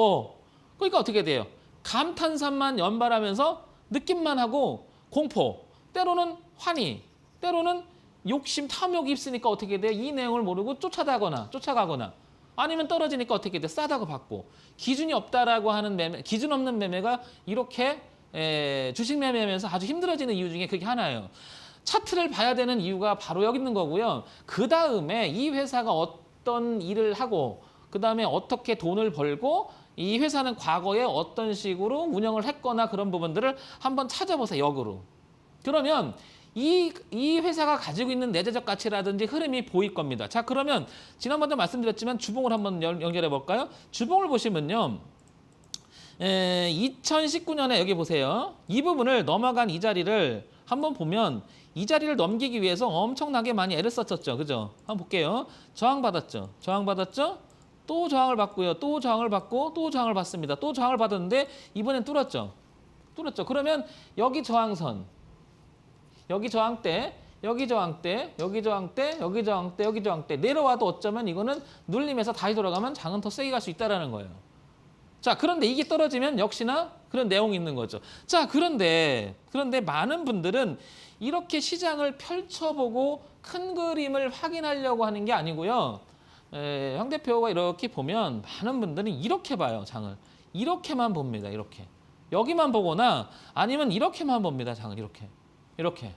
그러니까 어떻게 돼요? 감탄사만 연발하면서 느낌만 하고 공포, 때로는 환희, 때로는 욕심, 탐욕이 있으니까 어떻게 돼요? 이 내용을 모르고 쫓아가거나 아니면 떨어지니까 어떻게 돼? 싸다고 받고. 기준이 없다라고 하는 매매, 기준 없는 매매가 이렇게 주식 매매하면서 아주 힘들어지는 이유 중에 그게 하나예요. 차트를 봐야 되는 이유가 바로 여기 있는 거고요. 그 다음에 이 회사가 어떤 일을 하고 그 다음에 어떻게 돈을 벌고 이 회사는 과거에 어떤 식으로 운영을 했거나 그런 부분들을 한번 찾아보세요. 역으로. 그러면 이 회사가 가지고 있는 내재적 가치라든지 흐름이 보일 겁니다. 자, 그러면 지난번에 말씀드렸지만 주봉을 한번 연결해 볼까요? 주봉을 보시면요. 2019년에 여기 보세요. 이 부분을 넘어간 이 자리를 한번 보면 이 자리를 넘기기 위해서 엄청나게 많이 애를 썼었죠. 그죠? 한번 볼게요. 저항받았죠. 또 저항을 받고요. 또 저항을 받고 또 저항을 받습니다. 또 저항을 받았는데 이번엔 뚫었죠. 뚫었죠. 그러면 여기 저항선, 여기 저항대, 여기 저항대, 여기 저항대, 여기 저항대, 여기 저항대 내려와도 어쩌면 이거는 눌림에서 다시 돌아가면 장은 더 세게 갈 수 있다는 거예요. 자, 그런데 이게 떨어지면 역시나 그런 내용이 있는 거죠. 자, 그런데 많은 분들은 이렇게 시장을 펼쳐보고 큰 그림을 확인하려고 하는 게 아니고요. 황 대표가 이렇게 보면 많은 분들은 이렇게 봐요, 장을. 이렇게만 봅니다, 이렇게. 여기만 보거나 아니면 이렇게만 봅니다, 장을 이렇게. 이렇게.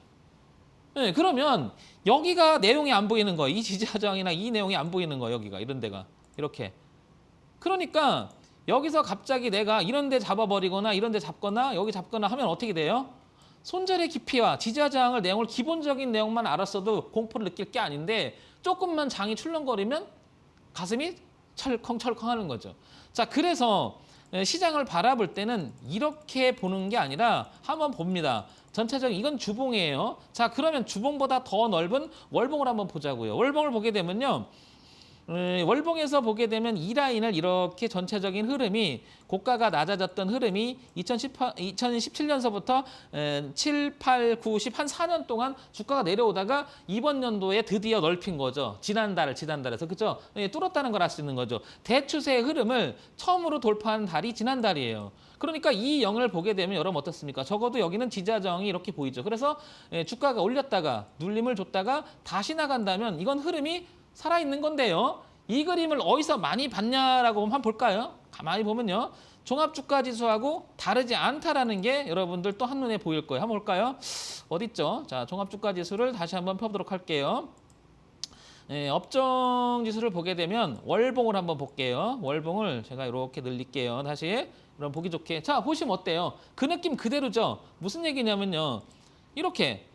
네, 그러면 여기가 내용이 안 보이는 거예요. 이 지지하장이나 이 내용이 안 보이는 거예요, 여기가. 이런 데가. 이렇게. 그러니까 여기서 갑자기 내가 이런 데 잡아버리거나 이런 데 잡거나 여기 잡거나 하면 어떻게 돼요? 손절의 깊이와 지지하장을 내용을 기본적인 내용만 알았어도 공포를 느낄 게 아닌데 조금만 장이 출렁거리면 가슴이 철컹철컹 하는 거죠. 자, 그래서 시장을 바라볼 때는 이렇게 보는 게 아니라 한번 봅니다. 전체적인 이건 주봉이에요. 자, 그러면 주봉보다 더 넓은 월봉을 한번 보자고요. 월봉을 보게 되면요. 월봉에서 보게 되면 이 라인을 이렇게 전체적인 흐름이 고가가 낮아졌던 흐름이 2017년서부터 7, 8, 9, 10 한 4년 동안 주가가 내려오다가 이번 연도에 드디어 넓힌 거죠. 지난달에서 그죠? 뚫었다는 걸 알 수 있는 거죠. 대추세의 흐름을 처음으로 돌파한 달이 지난달이에요. 그러니까 이 영을 보게 되면 여러분 어떻습니까? 적어도 여기는 지지하정이 이렇게 보이죠. 그래서 주가가 올렸다가 눌림을 줬다가 다시 나간다면 이건 흐름이 살아있는 건데요. 이 그림을 어디서 많이 봤냐라고 한번 볼까요? 가만히 보면요. 종합주가지수하고 다르지 않다라는 게 여러분들 또 한눈에 보일 거예요. 한번 볼까요? 어딨죠? 자, 종합주가지수를 다시 한번 펴보도록 할게요. 업종지수를 보게 되면 월봉을 한번 볼게요. 월봉을 제가 이렇게 늘릴게요. 다시 그럼 보기 좋게. 자, 보시면 어때요? 그 느낌 그대로죠? 무슨 얘기냐면요. 이렇게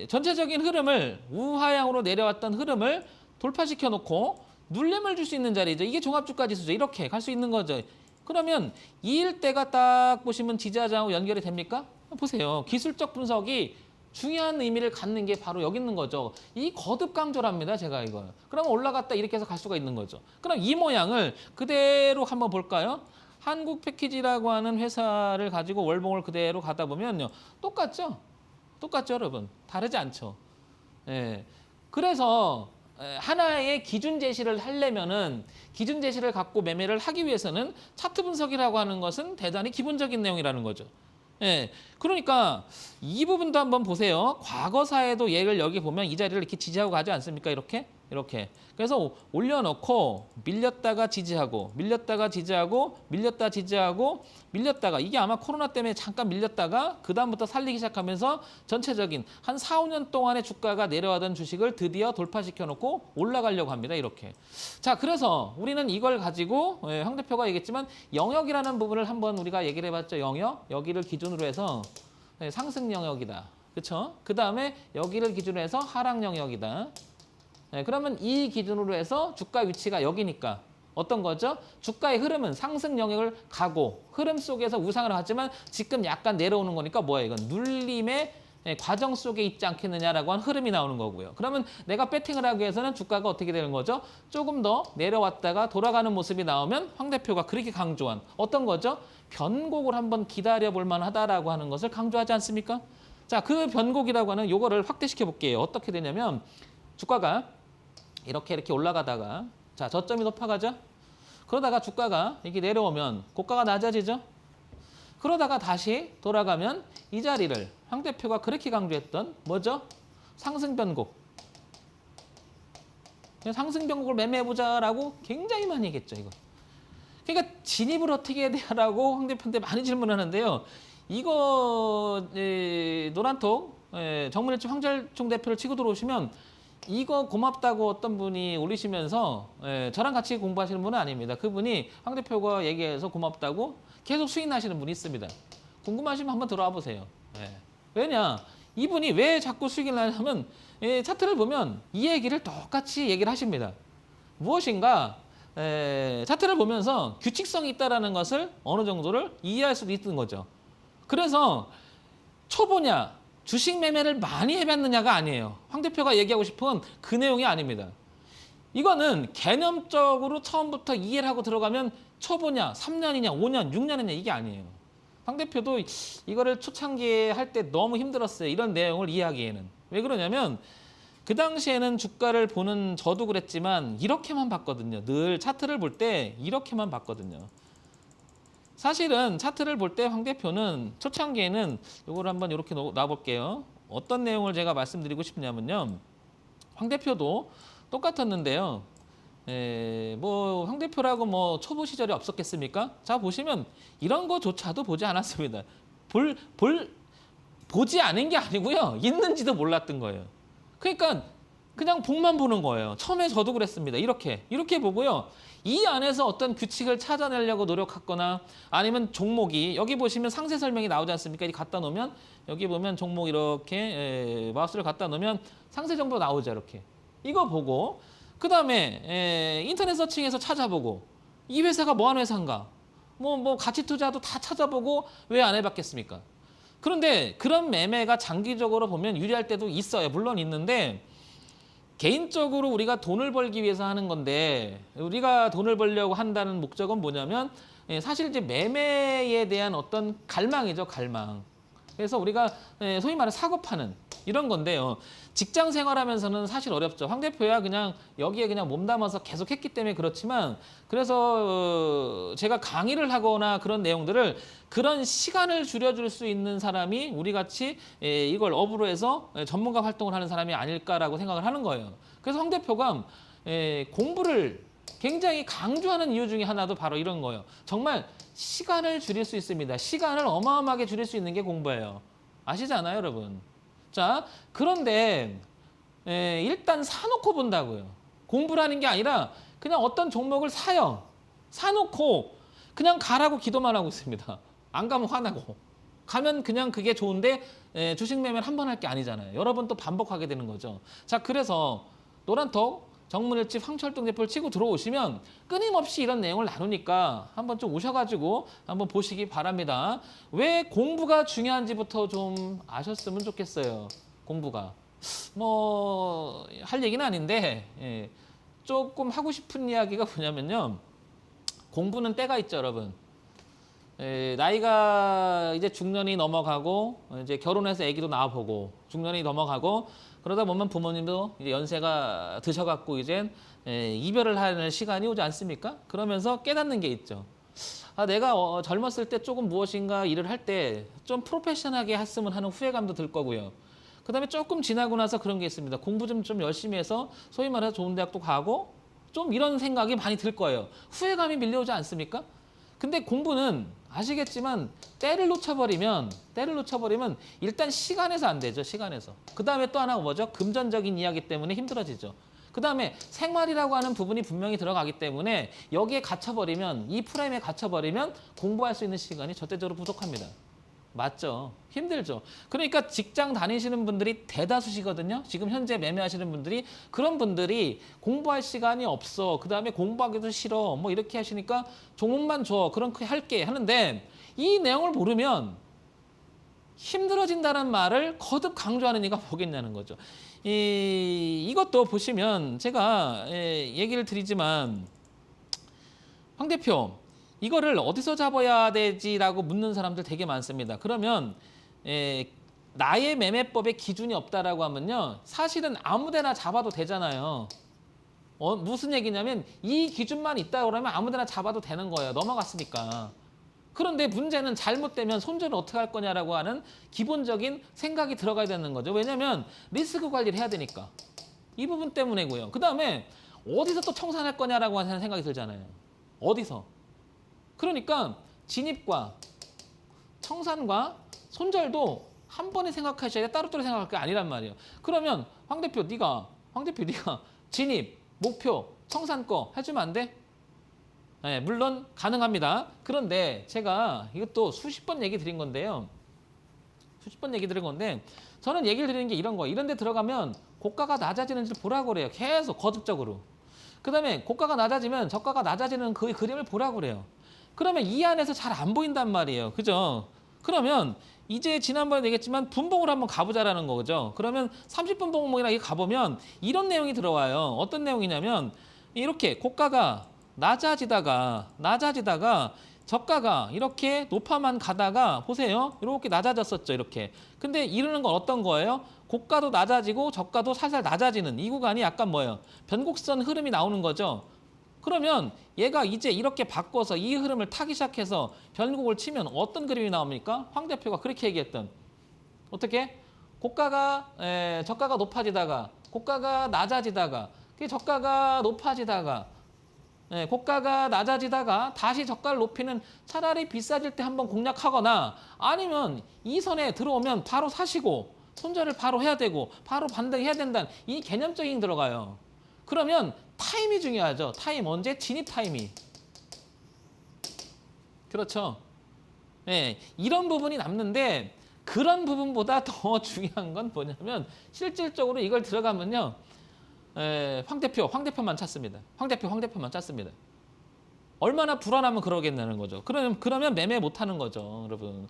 전체적인 흐름을 우하향으로 내려왔던 흐름을 돌파시켜 놓고 눌림을 줄 수 있는 자리죠. 이게 종합주가지수죠. 이렇게 갈 수 있는 거죠. 그러면 이 일대가 딱 보시면 지지하장하고 연결이 됩니까? 보세요. 기술적 분석이 중요한 의미를 갖는 게 바로 여기 있는 거죠. 이 거듭 강조랍니다. 제가 이거. 그러면 올라갔다 이렇게 해서 갈 수가 있는 거죠. 그럼 이 모양을 그대로 한번 볼까요? 한국 패키지라고 하는 회사를 가지고 월봉을 그대로 가다 보면요. 똑같죠? 똑같죠, 여러분? 다르지 않죠. 예. 그래서 하나의 기준 제시를 하려면은 기준 제시를 갖고 매매를 하기 위해서는 차트 분석이라고 하는 것은 대단히 기본적인 내용이라는 거죠. 예. 그러니까 이 부분도 한번 보세요. 과거사에도 얘를 여기 보면 이 자리를 이렇게 지지하고 가지 않습니까? 이렇게. 그래서 올려놓고 밀렸다가 지지하고 밀렸다가 지지하고 밀렸다 지지하고 밀렸다가 이게 아마 코로나 때문에 잠깐 밀렸다가 그다음부터 살리기 시작하면서 전체적인 한 4, 5년 동안의 주가가 내려가던 주식을 드디어 돌파시켜 놓고 올라가려고 합니다. 이렇게. 자, 그래서 우리는 이걸 가지고 황 대표가 얘기했지만 영역이라는 부분을 한번 우리가 얘기를 해봤죠. 영역. 여기를 기준으로 해서 상승 영역이다. 그렇죠? 그다음에 여기를 기준으로 해서 하락 영역이다. 그러면 이 기준으로 해서 주가 위치가 여기니까 어떤 거죠? 주가의 흐름은 상승 영역을 가고 흐름 속에서 우상을 하지만 지금 약간 내려오는 거니까 뭐야 이건 눌림의 과정 속에 있지 않겠느냐라고 한 흐름이 나오는 거고요. 그러면 내가 배팅을 하기 위해서는 주가가 어떻게 되는 거죠? 조금 더 내려왔다가 돌아가는 모습이 나오면 황 대표가 그렇게 강조한 어떤 거죠? 변곡을 한번 기다려볼 만하다라고 하는 것을 강조하지 않습니까? 자, 그 변곡이라고 하는 요거를 확대시켜 볼게요. 어떻게 되냐면 주가가 이렇게 올라가다가 자 저점이 높아가죠. 그러다가 주가가 이렇게 내려오면 고가가 낮아지죠. 그러다가 다시 돌아가면 이 자리를 황 대표가 그렇게 강조했던 뭐죠? 상승 변곡. 상승 변곡을 매매해보자라고 굉장히 많이 얘기했죠. 이거. 그러니까 진입을 어떻게 해야 되냐라고 황 대표한테 많이 질문하는데요. 이거 노란톡 정문일집 황절총 대표를 치고 들어오시면 이거 고맙다고 어떤 분이 올리시면서 저랑 같이 공부하시는 분은 아닙니다. 그분이 황 대표가 얘기해서 고맙다고 계속 수익나시는 분이 있습니다. 궁금하시면 한번 들어와 보세요. 왜냐? 이분이 왜 자꾸 수익을 나냐면 차트를 보면 이 얘기를 똑같이 얘기를 하십니다. 무엇인가 차트를 보면서 규칙성이 있다는 것을 어느 정도를 이해할 수도 있는 거죠. 그래서 초보냐? 주식 매매를 많이 해봤느냐가 아니에요. 황 대표가 얘기하고 싶은 그 내용이 아닙니다. 이거는 개념적으로 처음부터 이해를 하고 들어가면 초보냐, 3년이냐, 5년, 6년이냐 이게 아니에요. 황 대표도 이거를 초창기에 할 때 너무 힘들었어요. 이런 내용을 이해하기에는. 왜 그러냐면 그 당시에는 주가를 보는 저도 그랬지만 이렇게만 봤거든요. 늘 차트를 볼 때 이렇게만 봤거든요. 사실은 차트를 볼 때 황 대표는 초창기에는 이걸 한번 이렇게 놔볼게요. 어떤 내용을 제가 말씀드리고 싶냐면요. 황 대표도 똑같았는데요. 뭐 황 대표라고 뭐 초보 시절이 없었겠습니까? 자 보시면 이런 거조차도 보지 않았습니다. 보지 않은 게 아니고요. 있는지도 몰랐던 거예요. 그러니까 그냥 복만 보는 거예요. 처음에 저도 그랬습니다. 이렇게 보고요. 이 안에서 어떤 규칙을 찾아내려고 노력하거나 아니면 종목이 여기 보시면 상세 설명이 나오지 않습니까? 이 갖다 놓으면 여기 보면 종목 이렇게 마우스를 갖다 놓으면 상세 정보 나오죠. 이렇게. 이거 보고 그 다음에 인터넷 서칭해서 찾아보고 이 회사가 뭐 하는 회사인가 뭐 가치 투자도 다 찾아보고 왜 안 해봤겠습니까? 그런데 그런 매매가 장기적으로 보면 유리할 때도 있어요. 물론 있는데 개인적으로 우리가 돈을 벌기 위해서 하는 건데 우리가 돈을 벌려고 한다는 목적은 뭐냐면 사실 이제 매매에 대한 어떤 갈망이죠. 갈망. 그래서 우리가 소위 말해 사고 파는 이런 건데요. 직장 생활하면서는 사실 어렵죠. 황 대표야 그냥 여기에 그냥 몸담아서 계속 했기 때문에 그렇지만 그래서 제가 강의를 하거나 그런 내용들을 그런 시간을 줄여줄 수 있는 사람이 우리같이 이걸 업으로 해서 전문가 활동을 하는 사람이 아닐까라고 생각을 하는 거예요. 그래서 황 대표가 공부를 굉장히 강조하는 이유 중에 하나도 바로 이런 거예요. 정말 시간을 줄일 수 있습니다. 시간을 어마어마하게 줄일 수 있는 게 공부예요. 아시잖아요, 여러분. 자, 그런데 일단 사놓고 본다고요. 공부라는 게 아니라 그냥 어떤 종목을 사요. 사놓고 그냥 가라고 기도만 하고 있습니다. 안 가면 화나고. 가면 그냥 그게 좋은데 주식 매매를 한 번 할 게 아니잖아요. 여러 번 또 반복하게 되는 거죠. 자, 그래서 노란톡 정문일집 황철동 대표를 치고 들어오시면 끊임없이 이런 내용을 나누니까 한번 좀 오셔가지고 한번 보시기 바랍니다. 왜 공부가 중요한지부터 좀 아셨으면 좋겠어요. 공부가. 뭐 할 얘기는 아닌데 조금 하고 싶은 이야기가 뭐냐면요. 공부는 때가 있죠, 여러분. 나이가 이제 중년이 넘어가고 이제 결혼해서 아기도 낳아보고 중년이 넘어가고 그러다 보면 부모님도 이제 연세가 드셔갖고 이제 이별을 하는 시간이 오지 않습니까? 그러면서 깨닫는 게 있죠. 아, 내가 젊었을 때 조금 무엇인가 일을 할 때 좀 프로페셔널하게 했으면 하는 후회감도 들 거고요. 그다음에 조금 지나고 나서 그런 게 있습니다. 공부 좀 열심히 해서 소위 말해서 좋은 대학도 가고 좀 이런 생각이 많이 들 거예요. 후회감이 밀려오지 않습니까? 근데 공부는 아시겠지만 때를 놓쳐버리면 일단 시간에서 안 되죠. 시간에서. 그다음에 또 하나가 뭐죠? 금전적인 이야기 때문에 힘들어지죠. 그다음에 생활이라고 하는 부분이 분명히 들어가기 때문에 여기에 갇혀버리면 이 프레임에 갇혀버리면 공부할 수 있는 시간이 절대적으로 부족합니다. 맞죠? 힘들죠. 그러니까 직장 다니시는 분들이 대다수시거든요. 지금 현재 매매하시는 분들이 그런 분들이 공부할 시간이 없어. 그다음에 공부하기도 싫어. 뭐 이렇게 하시니까 종목만 줘. 그럼 그 할게 하는데 이 내용을 모르면 힘들어진다는 말을 거듭 강조하는 이가 뭐겠냐는 거죠. 이것도 보시면 제가 얘기를 드리지만 황 대표 이거를 어디서 잡아야 되지라고 묻는 사람들 되게 많습니다. 그러면 나의 매매법에 기준이 없다라고 하면요. 사실은 아무데나 잡아도 되잖아요. 무슨 얘기냐면 이 기준만 있다 그러면 아무데나 잡아도 되는 거예요. 넘어갔으니까. 그런데 문제는 잘못되면 손절을 어떻게 할 거냐라고 하는 기본적인 생각이 들어가야 되는 거죠. 왜냐하면 리스크 관리를 해야 되니까. 이 부분 때문이고요. 그다음에 어디서 또 청산할 거냐라고 하는 생각이 들잖아요. 어디서? 그러니까 진입과 청산과 손절도 한 번에 생각하셔야 돼. 따로따로 생각할 게 아니란 말이에요. 그러면 황 대표 네가 진입, 목표, 청산 거 해주면 안 돼? 네, 물론 가능합니다. 그런데 제가 이것도 수십 번 얘기 드린 건데요. 저는 얘기를 드리는 게 이런 거예요. 이런 데 들어가면 고가가 낮아지는지를 보라고 그래요. 계속 거듭적으로. 그다음에 고가가 낮아지면 저가가 낮아지는 그 그림을 보라고 그래요. 그러면 이 안에서 잘 안 보인단 말이에요. 그죠? 그러면 이제 지난번에 얘기했지만 분봉을 한번 가보자라는 거죠. 그러면 30분 봉목이나 이게 가보면 이런 내용이 들어와요. 어떤 내용이냐면 이렇게 고가가 낮아지다가 저가가 이렇게 높아만 가다가 보세요. 이렇게 낮아졌었죠. 이렇게. 근데 이르는 건 어떤 거예요? 고가도 낮아지고 저가도 살살 낮아지는 이 구간이 약간 뭐예요? 변곡선 흐름이 나오는 거죠. 그러면 얘가 이제 이렇게 바꿔서 이 흐름을 타기 시작해서 변곡을 치면 어떤 그림이 나옵니까? 황 대표가 그렇게 얘기했던 어떻게? 저가가 높아지다가 고가가 낮아지다가 저가가 높아지다가 고가가 낮아지다가 다시 저가를 높이는 차라리 비싸질 때 한번 공략하거나 아니면 이 선에 들어오면 바로 사시고 손절을 바로 해야 되고 바로 반등해야 된다는 이 개념적인 들어가요. 그러면 타임이 중요하죠. 타임 언제? 진입 타임이. 그렇죠. 네, 이런 부분이 남는데 그런 부분보다 더 중요한 건 뭐냐면 실질적으로 이걸 들어가면요. 황 대표만 찾습니다. 황 대표만 찾습니다. 얼마나 불안하면 그러겠냐는 거죠. 그러면 매매 못하는 거죠, 여러분.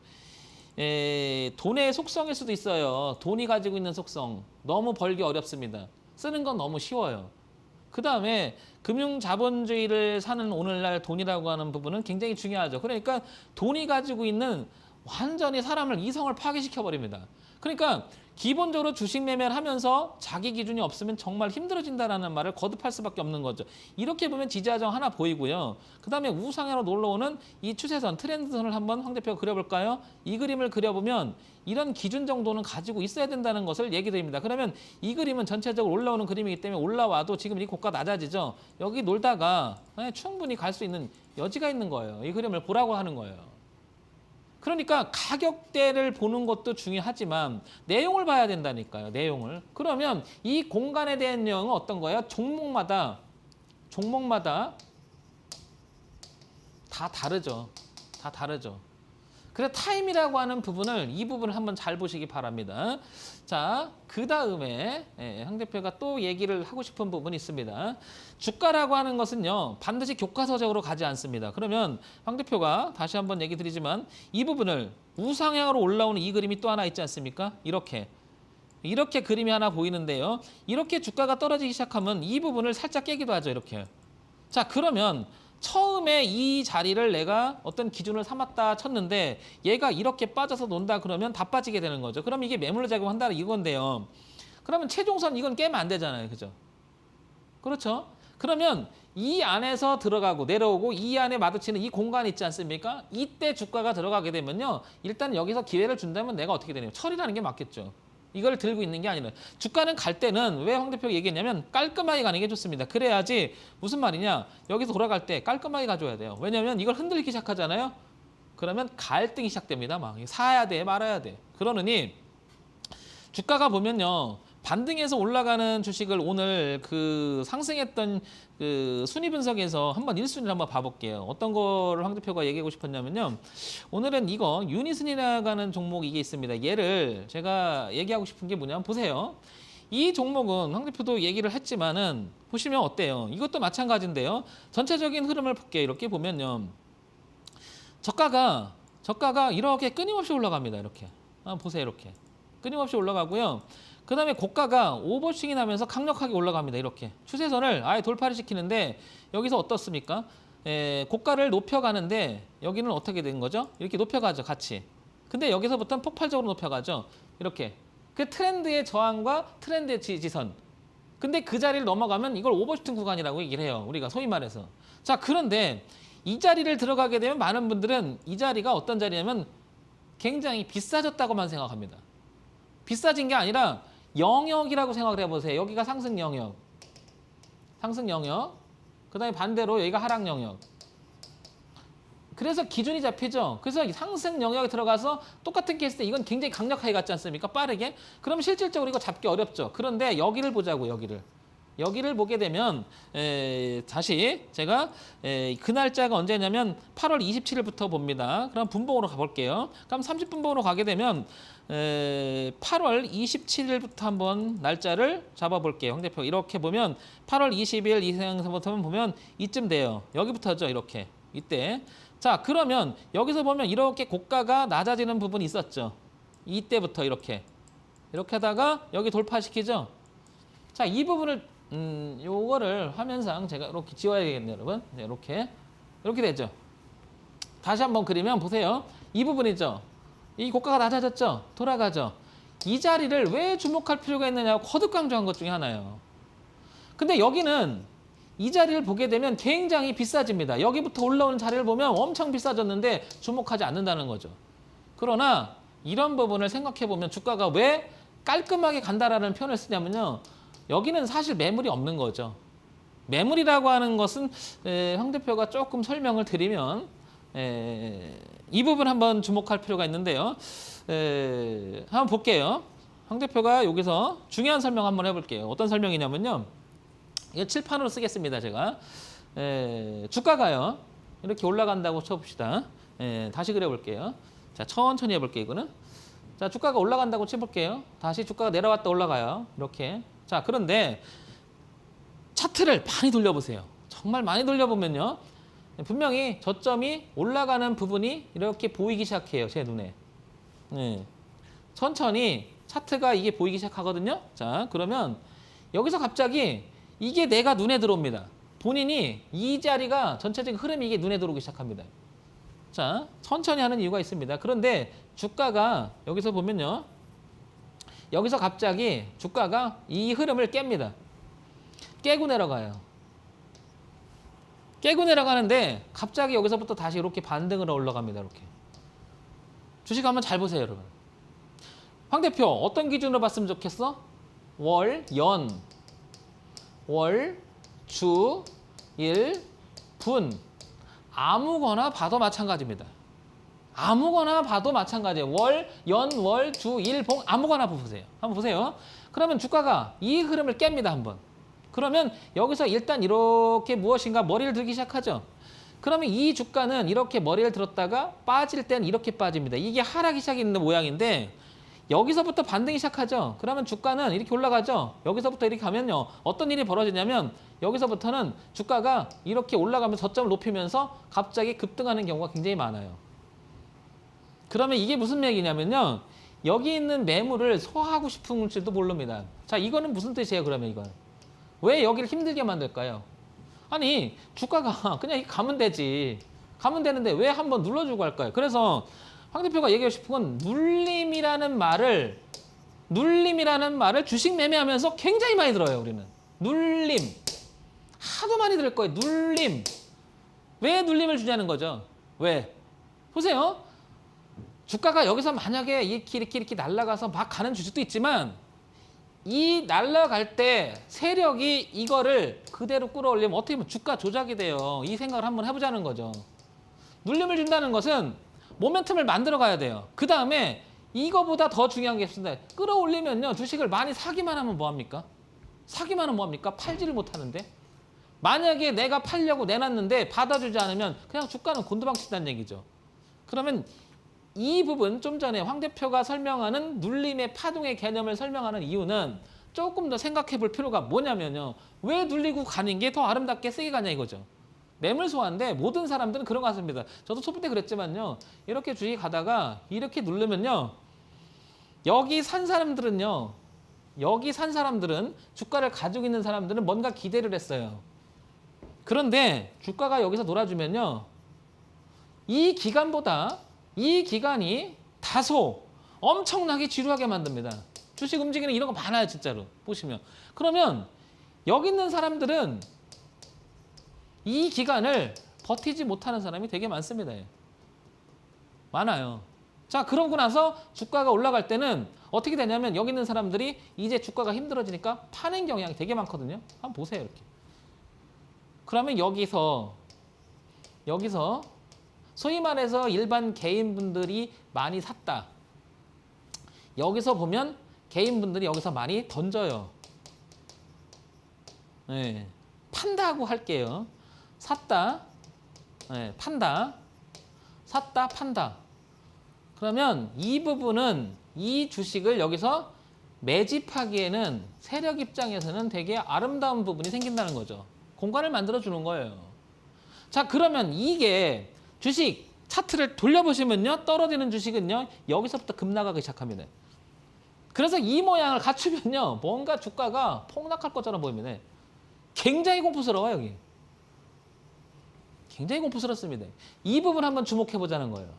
돈의 속성일 수도 있어요. 돈이 가지고 있는 속성. 너무 벌기 어렵습니다. 쓰는 건 너무 쉬워요. 그 다음에 금융자본주의를 사는 오늘날 돈이라고 하는 부분은 굉장히 중요하죠. 그러니까 돈이 가지고 있는 완전히 사람을 이성을 파괴시켜버립니다. 그러니까 기본적으로 주식 매매를 하면서 자기 기준이 없으면 정말 힘들어진다라는 말을 거듭할 수밖에 없는 거죠. 이렇게 보면 지지하정 하나 보이고요. 그 다음에 우상향으로 놀러오는 이 추세선, 트렌드선을 한번 황 대표가 그려볼까요? 이 그림을 그려보면 이런 기준 정도는 가지고 있어야 된다는 것을 얘기드립니다. 그러면 이 그림은 전체적으로 올라오는 그림이기 때문에 올라와도 지금 이 고가 낮아지죠. 여기 놀다가 충분히 갈 수 있는 여지가 있는 거예요. 이 그림을 보라고 하는 거예요. 그러니까 가격대를 보는 것도 중요하지만 내용을 봐야 된다니까요. 내용을. 그러면 이 공간에 대한 내용은 어떤 거예요? 종목마다 다 다르죠. 다 다르죠. 그래서 타임이라고 하는 부분을 이 부분을 한번 잘 보시기 바랍니다. 자, 그 다음에 황 대표가 또 얘기를 하고 싶은 부분이 있습니다. 주가라고 하는 것은요 반드시 교과서적으로 가지 않습니다. 그러면 황 대표가 다시 한번 얘기 드리지만 이 부분을 우상향으로 올라오는 이 그림이 또 하나 있지 않습니까? 이렇게 그림이 하나 보이는데요. 이렇게 주가가 떨어지기 시작하면 이 부분을 살짝 깨기도 하죠. 이렇게. 자, 그러면 처음에 이 자리를 내가 어떤 기준을 삼았다 쳤는데 얘가 이렇게 빠져서 논다 그러면 다 빠지게 되는 거죠. 그럼 이게 매물로 작용한다 이건데요. 그러면 최종선 이건 깨면 안 되잖아요. 그죠? 그렇죠? 그러면 이 안에서 들어가고 내려오고 이 안에 마주치는 이 공간 있지 않습니까? 이때 주가가 들어가게 되면요. 일단 여기서 기회를 준다면 내가 어떻게 되냐면 처리라는 게 맞겠죠. 이걸 들고 있는 게 아니라 주가는 갈 때는 왜 황 대표가 얘기했냐면 깔끔하게 가는 게 좋습니다. 그래야지 무슨 말이냐 여기서 돌아갈 때 깔끔하게 가줘야 돼요. 왜냐하면 이걸 흔들리기 시작하잖아요. 그러면 갈등이 시작됩니다. 막 사야 돼 말아야 돼. 그러느니 주가가 보면요 반등해서 올라가는 주식을 오늘 그 상승했던 그 순위 분석에서 한번 1순위를 한번 봐볼게요. 어떤 거를 황 대표가 얘기하고 싶었냐면요. 오늘은 이거 유니슨이라고 하는 종목 이게 있습니다. 얘를 제가 얘기하고 싶은 게 뭐냐면 보세요. 이 종목은 황 대표도 얘기를 했지만은 보시면 어때요? 이것도 마찬가지인데요. 전체적인 흐름을 볼게요. 이렇게 보면요. 저가가 이렇게 끊임없이 올라갑니다. 이렇게. 보세요. 이렇게. 끊임없이 올라가고요. 그 다음에 고가가 오버싱이 나면서 강력하게 올라갑니다. 이렇게 추세선을 아예 돌파를 시키는데 여기서 어떻습니까? 고가를 높여가는데 여기는 어떻게 된 거죠? 이렇게 높여가죠. 같이. 근데 여기서부터는 폭발적으로 높여가죠. 이렇게. 그 트렌드의 저항과 트렌드의 지지선. 근데 그 자리를 넘어가면 이걸 오버슈팅 구간이라고 얘기를 해요. 우리가 소위 말해서. 자, 그런데 이 자리를 들어가게 되면 많은 분들은 이 자리가 어떤 자리냐면 굉장히 비싸졌다고만 생각합니다. 비싸진 게 아니라 영역이라고 생각을 해보세요. 여기가 상승 영역. 그 다음에 반대로 여기가 하락 영역. 그래서 기준이 잡히죠. 그래서 상승 영역에 들어가서 똑같은 케이스인데 이건 굉장히 강력하게 갔지 않습니까? 빠르게. 그럼 실질적으로 이거 잡기 어렵죠. 그런데 여기를 보자고 여기를 보게 되면 다시 제가 그 날짜가 언제냐면 8월 27일부터 봅니다. 그럼 분봉으로 가볼게요. 그럼 30분봉으로 가게 되면 8월 27일부터 한번 날짜를 잡아볼게요. 황 대표 이렇게 보면 8월 20일 이상부터 보면 이쯤 돼요. 여기부터죠. 이렇게 이때. 자, 그러면 여기서 보면 이렇게 고가가 낮아지는 부분이 있었죠. 이때부터 이렇게 하다가 여기 돌파시키죠. 자, 이 부분을 요거를 화면상 제가 이렇게 지워야 되겠네요, 여러분. 네, 이렇게 되죠. 다시 한번 그리면 보세요. 이 부분이죠. 이 고가가 낮아졌죠. 돌아가죠. 이 자리를 왜 주목할 필요가 있느냐고 거듭 강조한 것 중에 하나예요. 근데 여기는 이 자리를 보게 되면 굉장히 비싸집니다. 여기부터 올라오는 자리를 보면 엄청 비싸졌는데 주목하지 않는다는 거죠. 그러나 이런 부분을 생각해 보면 주가가 왜 깔끔하게 간다라는 표현을 쓰냐면요. 여기는 사실 매물이 없는 거죠. 매물이라고 하는 것은 황 대표가 조금 설명을 드리면 이 부분 한번 주목할 필요가 있는데요. 한번 볼게요. 황 대표가 여기서 중요한 설명 한번 해볼게요. 어떤 설명이냐면요. 이거 칠판으로 쓰겠습니다. 제가 주가가요. 이렇게 올라간다고 쳐봅시다. 다시 그려볼게요. 자, 천천히 해볼게요. 이거는. 자, 주가가 올라간다고 쳐볼게요. 다시 주가가 내려왔다 올라가요. 이렇게. 자, 그런데 차트를 많이 돌려보세요. 정말 많이 돌려보면요. 분명히 저점이 올라가는 부분이 이렇게 보이기 시작해요. 제 눈에. 천천히 차트가 이게 보이기 시작하거든요. 자, 그러면 여기서 갑자기 이게 내가 눈에 들어옵니다. 본인이 이 자리가 전체적인 흐름이 이게 눈에 들어오기 시작합니다. 자, 천천히 하는 이유가 있습니다. 그런데 주가가 여기서 보면요. 여기서 갑자기 주가가 이 흐름을 깹니다. 깨고 내려가요. 깨고 내려가는데 갑자기 여기서부터 다시 이렇게 반등으로 올라갑니다. 이렇게. 주식 한번 잘 보세요, 여러분. 황 대표 어떤 기준으로 봤으면 좋겠어? 월, 연, 월, 주, 일, 분. 아무거나 봐도 마찬가지입니다. 아무거나 봐도 마찬가지예요. 월, 연, 월, 주, 일, 봉 아무거나 보세요. 한번 보세요. 그러면 주가가 이 흐름을 깹니다. 한번. 그러면 여기서 일단 이렇게 무엇인가 머리를 들기 시작하죠. 그러면 이 주가는 이렇게 머리를 들었다가 빠질 땐 이렇게 빠집니다. 이게 하락이 시작했는 모양인데 여기서부터 반등이 시작하죠. 그러면 주가는 이렇게 올라가죠. 여기서부터 이렇게 가면요. 어떤 일이 벌어지냐면 여기서부터는 주가가 이렇게 올라가면서 저점을 높이면서 갑자기 급등하는 경우가 굉장히 많아요. 그러면 이게 무슨 얘기냐면요. 여기 있는 매물을 소화하고 싶은지도 모릅니다. 자, 이거는 무슨 뜻이에요, 그러면 이건? 왜 여기를 힘들게 만들까요? 아니, 주가가 그냥 이렇게 가면 되지. 가면 되는데 왜 한번 눌러주고 할까요? 그래서 황 대표가 얘기하고 싶은 건 눌림이라는 말을 주식 매매하면서 굉장히 많이 들어요, 우리는. 눌림. 하도 많이 들을 거예요. 눌림. 왜 눌림을 주냐는 거죠. 왜? 보세요. 주가가 여기서 만약에 이렇게 날아가서 막 가는 주식도 있지만 이 날아갈 때 세력이 이거를 그대로 끌어올리면 어떻게 보면 주가 조작이 돼요. 이 생각을 한번 해보자는 거죠. 눌림을 준다는 것은 모멘텀을 만들어 가야 돼요. 그 다음에 이거보다 더 중요한 게 있습니다. 끌어올리면요. 주식을 많이 사기만 하면 뭐합니까? 사기만 하면 뭐합니까? 팔지를 못하는데. 만약에 내가 팔려고 내놨는데 받아주지 않으면 그냥 주가는 곤두박질다는 얘기죠. 그러면 이 부분 좀 전에 황 대표가 설명하는 눌림의 파동의 개념을 설명하는 이유는 조금 더 생각해 볼 필요가 뭐냐면요. 왜 눌리고 가는 게 더 아름답게 세게 가냐 이거죠. 매물 소화인데 모든 사람들은 그런 것 같습니다. 저도 초보 때 그랬지만요. 이렇게 주식 가다가 이렇게 누르면요. 여기 산 사람들은 주가를 가지고 있는 사람들은 뭔가 기대를 했어요. 그런데 주가가 여기서 놀아주면요. 이 기간이 다소 엄청나게 지루하게 만듭니다. 주식 움직이는 이런 거 많아요, 진짜로. 보시면. 그러면 여기 있는 사람들은 이 기간을 버티지 못하는 사람이 되게 많습니다. 많아요. 자, 그러고 나서 주가가 올라갈 때는 어떻게 되냐면 여기 있는 사람들이 이제 주가가 힘들어지니까 파는 경향이 되게 많거든요. 한번 보세요, 이렇게. 그러면 여기서 소위 말해서 일반 개인분들이 많이 샀다. 여기서 보면 개인분들이 여기서 많이 던져요. 네, 판다고 할게요. 샀다, 네, 판다, 샀다, 판다. 그러면 이 부분은 이 주식을 여기서 매집하기에는 세력 입장에서는 되게 아름다운 부분이 생긴다는 거죠. 공간을 만들어 주는 거예요. 자, 그러면 이게 주식 차트를 돌려보시면요. 떨어지는 주식은요. 여기서부터 급락하기 시작합니다. 그래서 이 모양을 갖추면요. 뭔가 주가가 폭락할 것처럼 보입니다. 굉장히 공포스러워요. 여기. 굉장히 공포스럽습니다. 이 부분 한번 주목해 보자는 거예요.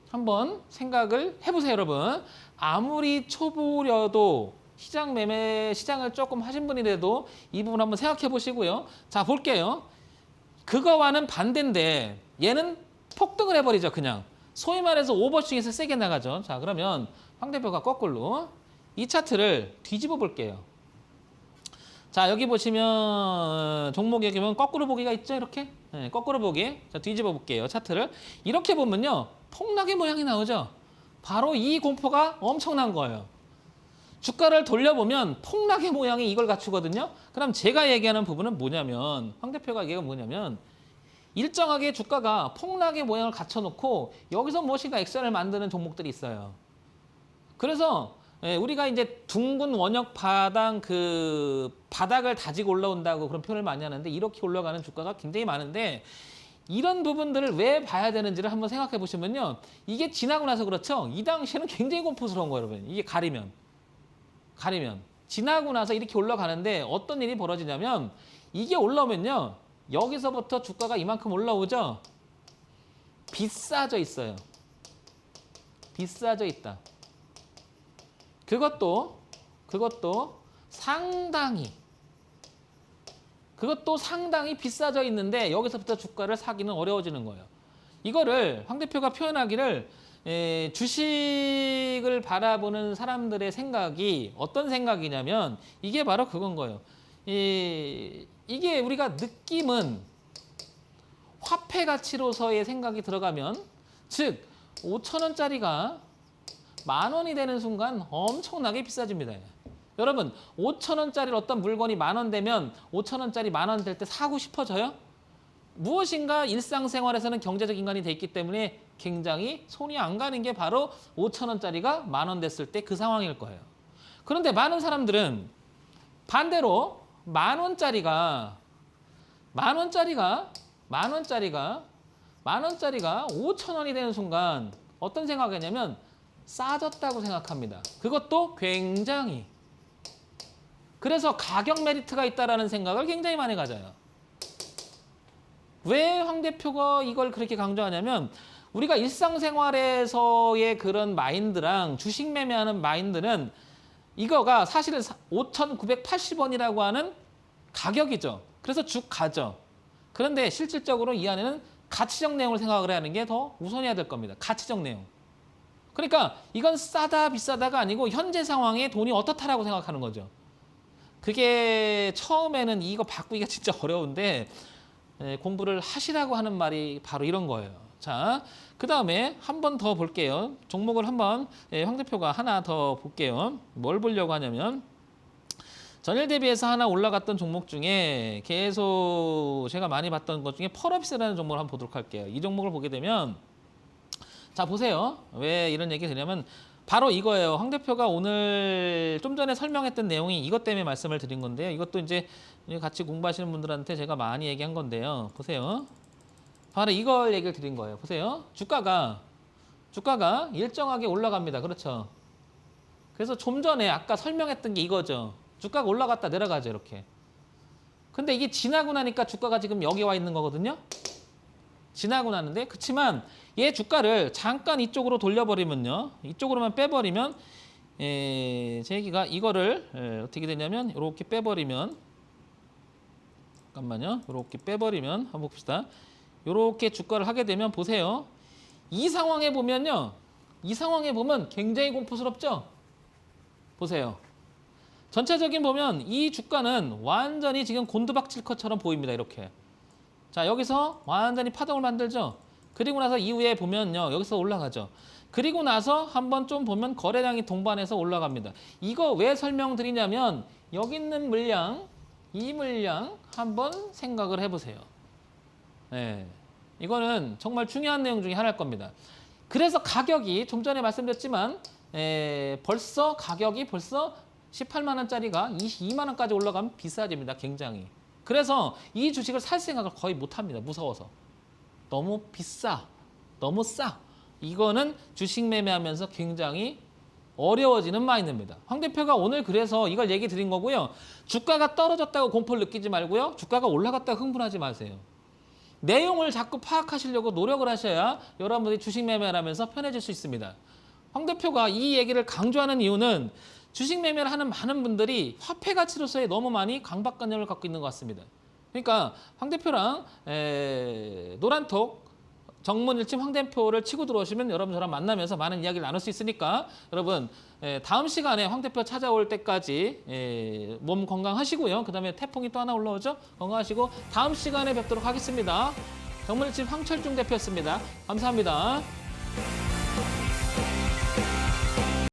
한번 생각을 해보세요, 여러분. 아무리 초보려도 시장을 조금 하신 분이라도 이 부분 한번 생각해 보시고요. 자, 볼게요. 그거와는 반대인데 얘는 폭등을 해버리죠, 그냥. 소위 말해서 오버싱에서 세게 나가죠. 자, 그러면 황 대표가 거꾸로 이 차트를 뒤집어 볼게요. 자, 여기 보시면 종목 여기 보면 거꾸로 보기가 있죠, 이렇게. 네, 거꾸로 보기. 자, 뒤집어 볼게요, 차트를. 이렇게 보면요, 폭락의 모양이 나오죠. 바로 이 공포가 엄청난 거예요. 주가를 돌려보면 폭락의 모양이 이걸 갖추거든요. 그럼 제가 얘기하는 부분은 뭐냐면, 황 대표가 얘기가 뭐냐면, 일정하게 주가가 폭락의 모양을 갖춰놓고 여기서 무엇인가 액션을 만드는 종목들이 있어요. 그래서 우리가 이제 둥근 원역 바닥 바닥을 다지고 올라온다고 그런 표현을 많이 하는데 이렇게 올라가는 주가가 굉장히 많은데 이런 부분들을 왜 봐야 되는지를 한번 생각해 보시면요. 이게 지나고 나서 그렇죠. 이 당시에는 굉장히 공포스러운 거예요, 여러분. 이게 가리면. 지나고 나서 이렇게 올라가는데 어떤 일이 벌어지냐면 이게 올라오면요. 여기서부터 주가가 이만큼 올라오죠. 비싸져 있어요. 비싸져 있다. 그것도 상당히 비싸져 있는데 여기서부터 주가를 사기는 어려워지는 거예요. 이거를 황 대표가 표현하기를 주식을 바라보는 사람들의 생각이 어떤 생각이냐면 이게 바로 그건 거예요. 이게 우리가 느낌은 화폐 가치로서의 생각이 들어가면 즉 5,000원짜리가 10,000원이 되는 순간 엄청나게 비싸집니다. 여러분 5,000원짜리 어떤 물건이 10,000원 되면 5,000원짜리 10,000원 될 때 사고 싶어져요? 무엇인가 일상생활에서는 경제적 인간이 돼 있기 때문에 굉장히 손이 안 가는 게 바로 5,000원짜리가 10,000원 됐을 때 그 상황일 거예요. 그런데 많은 사람들은 반대로 10,000원짜리가 5,000원이 되는 순간 어떤 생각을 했냐면 싸졌다고 생각합니다. 그것도 굉장히. 그래서 가격 메리트가 있다는 생각을 굉장히 많이 가져요. 왜 황 대표가 이걸 그렇게 강조하냐면 우리가 일상생활에서의 그런 마인드랑 주식 매매하는 마인드는 이거가 사실은 5,980원이라고 하는 가격이죠. 그래서 쭉 가죠. 그런데 실질적으로 이 안에는 가치적 내용을 생각을 해야 하는 게 더 우선해야 될 겁니다. 가치적 내용. 그러니까 이건 싸다 비싸다가 아니고 현재 상황에 돈이 어떻다라고 생각하는 거죠. 그게 처음에는 이거 바꾸기가 진짜 어려운데 공부를 하시라고 하는 말이 바로 이런 거예요. 자, 그 다음에 한 번 더 볼게요. 종목을 한번 황 대표가 하나 더 볼게요. 뭘 보려고 하냐면 전일 대비해서 하나 올라갔던 종목 중에 계속 제가 많이 봤던 것 중에 펄업스라는 종목을 한번 보도록 할게요. 이 종목을 보게 되면 자 보세요. 왜 이런 얘기 드냐면 바로 이거예요. 황 대표가 오늘 좀 전에 설명했던 내용이 이것 때문에 말씀을 드린 건데요. 이것도 이제 같이 공부하시는 분들한테 제가 많이 얘기한 건데요. 보세요. 바로 이걸 얘기를 드린 거예요. 보세요. 주가가 일정하게 올라갑니다. 그렇죠. 그래서 좀 전에 아까 설명했던 게 이거죠. 주가가 올라갔다 내려가죠. 이렇게. 근데 이게 지나고 나니까 주가가 지금 여기 와 있는 거거든요. 지나고 나는데 그렇지만 얘 주가를 잠깐 이쪽으로 돌려버리면요. 이쪽으로만 빼버리면 제 얘기가 이거를 어떻게 되냐면 이렇게 빼버리면 잠깐만요. 이렇게 빼버리면 한번 봅시다. 이렇게 주가를 하게 되면 보세요. 이 상황에 보면요. 이 상황에 보면 굉장히 공포스럽죠? 보세요. 전체적인 보면 이 주가는 완전히 지금 곤두박질 것처럼 보입니다. 이렇게. 자, 여기서 완전히 파동을 만들죠? 그리고 나서 이후에 보면요. 여기서 올라가죠. 그리고 나서 한번 좀 보면 거래량이 동반해서 올라갑니다. 이거 왜 설명드리냐면 여기 있는 물량, 이 물량 한번 생각을 해보세요. 네, 이거는 정말 중요한 내용 중에 하나일 겁니다. 그래서 가격이 좀 전에 말씀드렸지만 벌써 가격이 18만 원짜리가 22만 원까지 올라가면 비싸집니다. 굉장히. 그래서 이 주식을 살 생각을 거의 못합니다. 무서워서. 너무 비싸, 너무 싸. 이거는 주식 매매하면서 굉장히 어려워지는 마인드입니다. 황 대표가 오늘 그래서 이걸 얘기 드린 거고요. 주가가 떨어졌다고 공포를 느끼지 말고요. 주가가 올라갔다고 흥분하지 마세요. 내용을 자꾸 파악하시려고 노력을 하셔야 여러분들이 주식 매매를 하면서 편해질 수 있습니다. 황 대표가 이 얘기를 강조하는 이유는 주식 매매를 하는 많은 분들이 화폐 가치로서의 너무 많이 강박관념을 갖고 있는 것 같습니다. 그러니까 황 대표랑 노란톡 정문일침 황 대표를 치고 들어오시면 여러분 저랑 만나면서 많은 이야기를 나눌 수 있으니까 여러분 다음 시간에 황 대표 찾아올 때까지 몸 건강하시고요. 그다음에 태풍이 또 하나 올라오죠. 건강하시고 다음 시간에 뵙도록 하겠습니다. 정문일침 황철중 대표였습니다. 감사합니다.